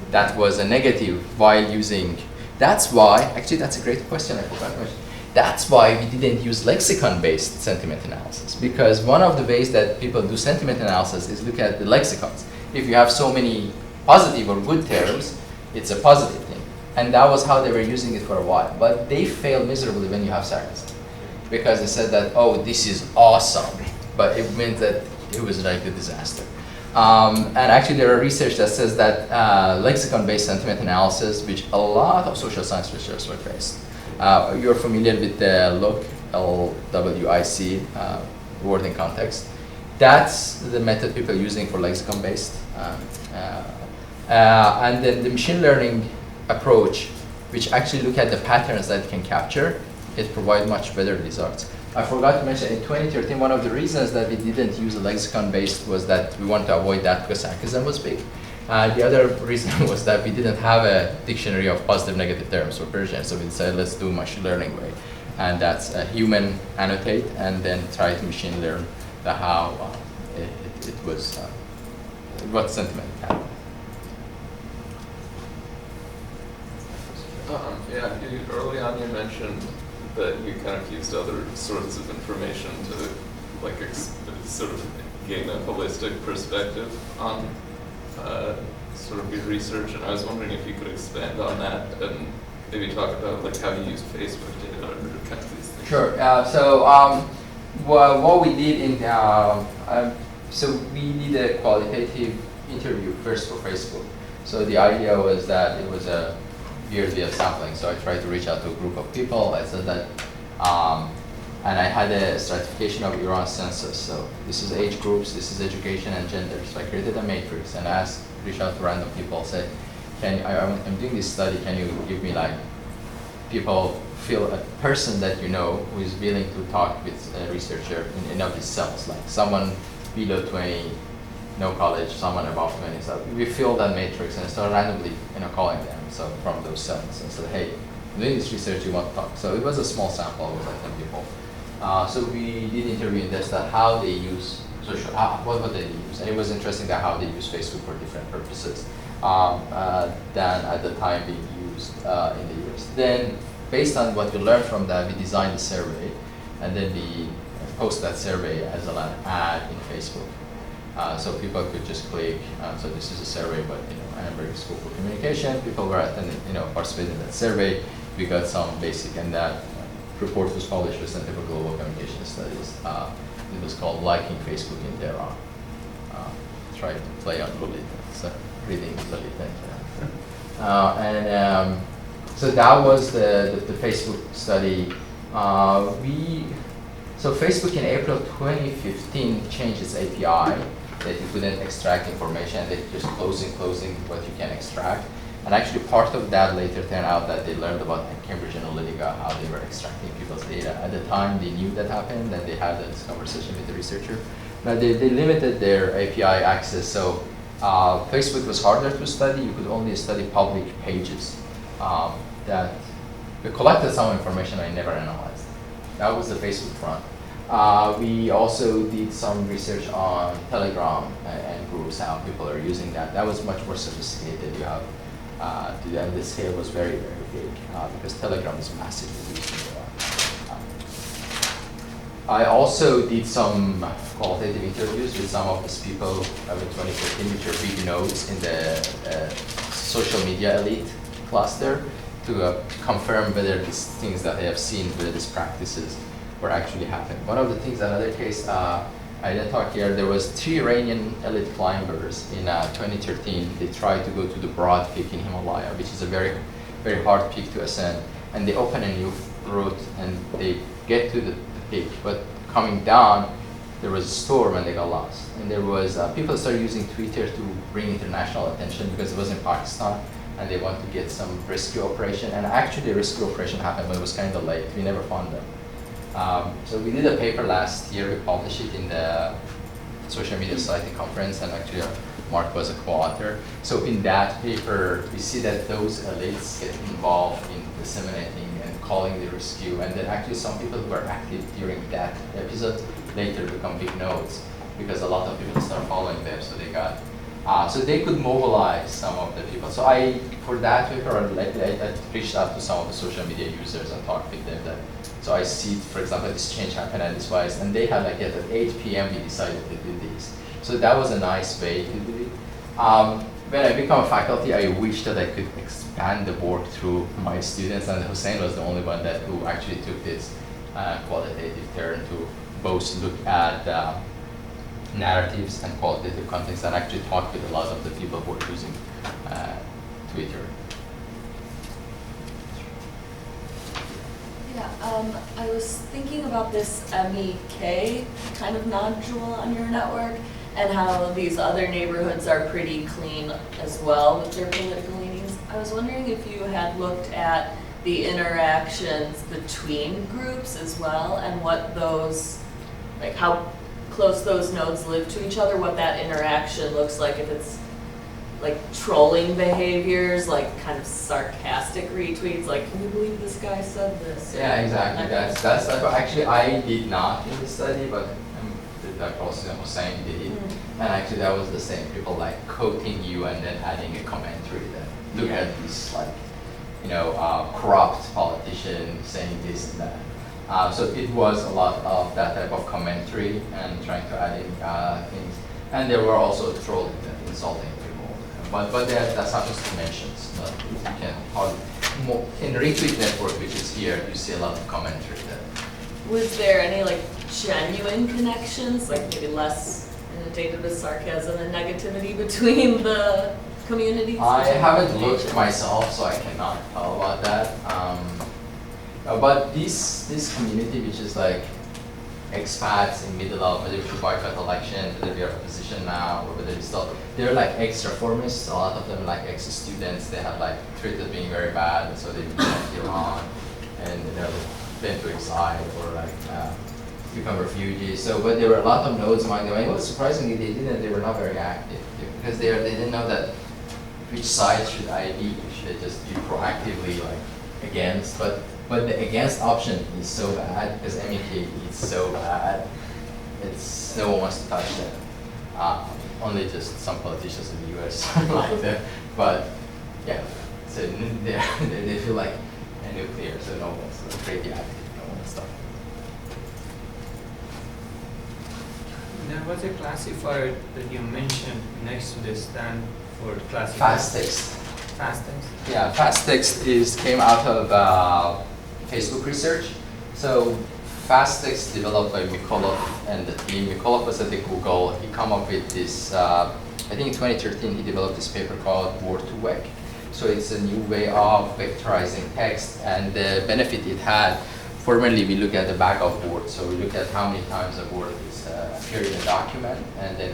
that was a negative while using. That's why, actually that's a great question, I forgot to mention. That's why we didn't use lexicon-based sentiment analysis, because one of the ways that people do sentiment analysis is look at the lexicons. If you have so many positive or good terms, it's a positive thing. And that was how they were using it for a while. But they failed miserably when you have sarcasm, because they said that, oh, this is awesome, but it meant that it was like a disaster. And actually there are research that says that lexicon-based sentiment analysis, which a lot of social science researchers were faced. You're familiar with the LOC, LWIC, word in context. That's the method people are using for lexicon-based. And then the machine learning approach, which actually look at the patterns that it can capture, it provides much better results. I forgot to mention, in 2013, one of the reasons that we didn't use a lexicon-based was that we wanted to avoid that because sarcasm was big. The other reason was that we didn't have a dictionary of positive negative terms for Persian, so we decided let's do machine learning way. And that's a human annotate and then try to machine learn the how it was, what sentiment had. Early on you mentioned that you kind of used other sources of information to like sort of gain a holistic perspective on sort of your research, and I was wondering if you could expand on that and maybe talk about like how you use Facebook data or kind of these things. Sure. What we did in so we did a qualitative interview first for Facebook. So the idea was that it was a yearly of sampling. So I tried to reach out to a group of people. I said that, and I had a stratification of Iran census. So this is age groups, this is education and gender. So I created a matrix and reached out to random people. Said, I'm doing this study. Can you give me like people feel a person that you know who is willing to talk with a researcher in of these cells, like someone below 20. No college, someone above 20. So we filled that matrix and started randomly, calling them. So from those cells and said, hey, I'm doing this research, you want to talk? So it was a small sample, it was like 10 people. So we did interview and test how they use social, what they use. And it was interesting that how they use Facebook for different purposes than at the time being used in the US. Then, based on what we learned from that, we designed a survey, and then we post that survey as an ad in Facebook. So people could just click, so this is a survey, but Annenberg School for Communication, people were attending, participating in that survey. We got some basic, and that report was published with Center for Global Communication Studies. It was called Liking Facebook in Tehran. Try to play on Lolita, so reading Lolita. So that was the Facebook study. So Facebook in April 2015 changed its API that you couldn't extract information, they just closing what you can extract. And actually part of that later turned out that they learned about Cambridge Analytica, how they were extracting people's data. At the time they knew that happened and they had this conversation with the researcher. But they limited their API access, so Facebook was harder to study. You could only study public pages. That we collected some information I never analyzed. That was the Facebook front. We also did some research on Telegram and groups, how people are using that. That was much more sophisticated. You have, and the scale was very, very big because Telegram is massively used in Iran. I also did some qualitative interviews with some of these people in 2015, which are big nodes in the social media elite cluster, to confirm whether these things that they have seen, whether these practices were actually happening. One of the things, another case, I didn't talk here, there was 3 Iranian elite climbers in 2013. They tried to go to the broad peak in Himalaya, which is a very, very hard peak to ascend. And they open a new route and they get to the peak. But coming down, there was a storm and they got lost. And there was, people started using Twitter to bring international attention because it was in Pakistan. And they want to get some rescue operation. And actually the rescue operation happened, but it was kind of late. We never found them. So we did a paper last year. We published it in the Social Media Society conference, and actually Mark was a co-author. So in that paper, we see that those elites get involved in disseminating and calling the rescue. And then actually some people who were active during that episode later become big nodes because a lot of people start following them. So they got so they could mobilize some of the people. So for that paper, I reached out to some of the social media users and talked with them. So I see, for example, this change happened at this wise, and they had at 8 p.m. we decided to do this. So that was a nice way to do it. When I became a faculty, I wish that I could expand the work through my students, and Hussein was the only one who actually took this qualitative turn to both look at narratives and qualitative context, and actually talk with a lot of the people who are using Twitter. Yeah, I was thinking about this MEK kind of nodule on your network and how these other neighborhoods are pretty clean as well with their political leanings. I was wondering if you had looked at the interactions between groups as well and what those, like how close those nodes live to each other, what that interaction looks like, if it's like trolling behaviors, like kind of sarcastic retweets, like, can you believe this guy said this? Yeah, exactly. That's actually I did not in the study, but that process Hussein did it. And actually that was the same. People like quoting you and then adding a commentary that look at this like, corrupt politician saying this and that. So it was a lot of that type of commentary and trying to add in things. And there were also trolling and insulting people. But that's not just dimensions. You can hardly, in Retweet Network, which is here, you see a lot of commentary there. Was there any like genuine connections, like maybe less inundated with sarcasm and negativity between the communities? I haven't looked myself, so I cannot tell about that. But this community, which is like expats in middle of whether to boycott election, whether we are in a position now, or whether we still, they're like extra-formists. A lot of them like ex-students. They have like treated being very bad, and so they left Iran and went to exile or like become refugees. So, but there were a lot of nodes among them. And surprisingly, they were not very active because they didn't know that which side should I be. Should I just be proactively like against? But the against option is so bad because MEK is so bad. it's no one wants to touch them. Only just some politicians in the U.S. like that. But yeah, so they feel like a nuclear, so no one's radioactive, no one's stuff. There was a classifier that you mentioned next to the stand for classifiers. Fast text. Fast text. Yeah, fast text came out of Facebook research. So fast text developed by Mikolov, and Mikolov was at the Google. He came up with this, I think in 2013 he developed this paper called Word2Vec. So it's a new way of vectorizing text, and the benefit it had, formerly we look at the back of Word, so we look at how many times a word is appeared in a document, and then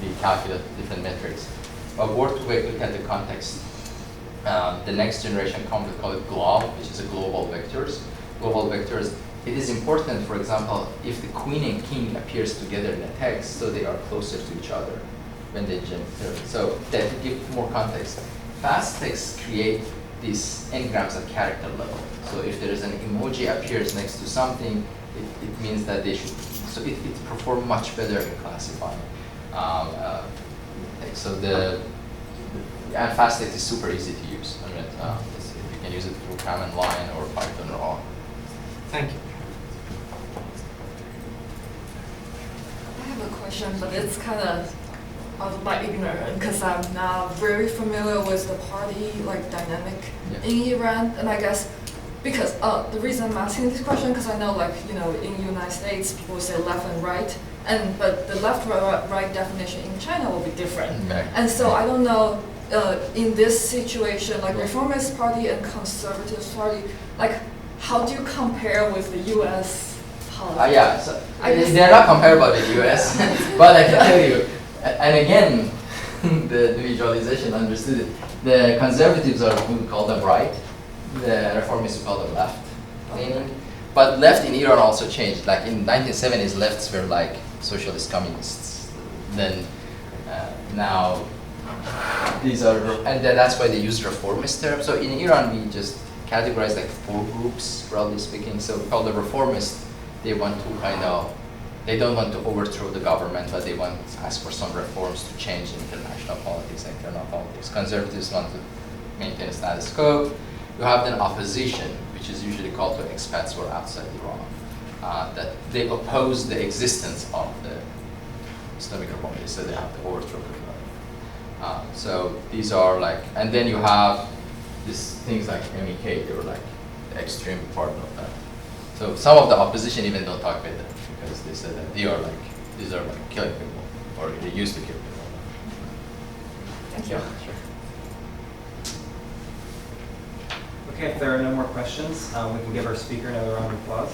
we calculate different metrics. But Word2Vec look at the context. The next generation comes, we call it GLOB, which is a global vectors. Global vectors, it is important, for example, if the queen and king appears together in a text, so they are closer to each other when they jump through. So that give more context. Fast text create these n-grams at character level. So if there is an emoji appears next to something, it means that they should, so it perform much better in classifying. So and fast text is super easy to use. I mean, you can use it through command line or Python or R. Thank you. I have a question, but it's kind of out of my ignorance because I'm not very familiar with the party dynamic in Iran, and I guess because the reason I'm asking this question because I know in the United States people say left and right, but the left right definition in China will be different, and so I don't know in this situation Reformist Party and Conservative Party how do you compare with the U.S. politics? Yeah, so they're not comparable with the U.S., but I can tell you, and again, the visualization understood it. The conservatives are who call them right, the reformists who call them left leaning. But left in Iran also changed. Like in 1970s, lefts were like socialist communists. Then now these are, and that's why they use reformist term. So in Iran, we just categorize 4 groups, broadly speaking. So we call the reformists. They want to they don't want to overthrow the government, but they want to ask for some reforms to change international politics and internal politics. Conservatives want to maintain status quo. You have then opposition, which is usually called to expats who are outside Iran, that they oppose the existence of the Islamic Republic, so they have to overthrow the government. So these are and then you have these things like MEK, they were the extreme part of that. So some of the opposition even don't talk with them because they said that these are killing people, or they used to kill people. Thank you. Yeah, sure. Okay, if there are no more questions, we can give our speaker another round of applause.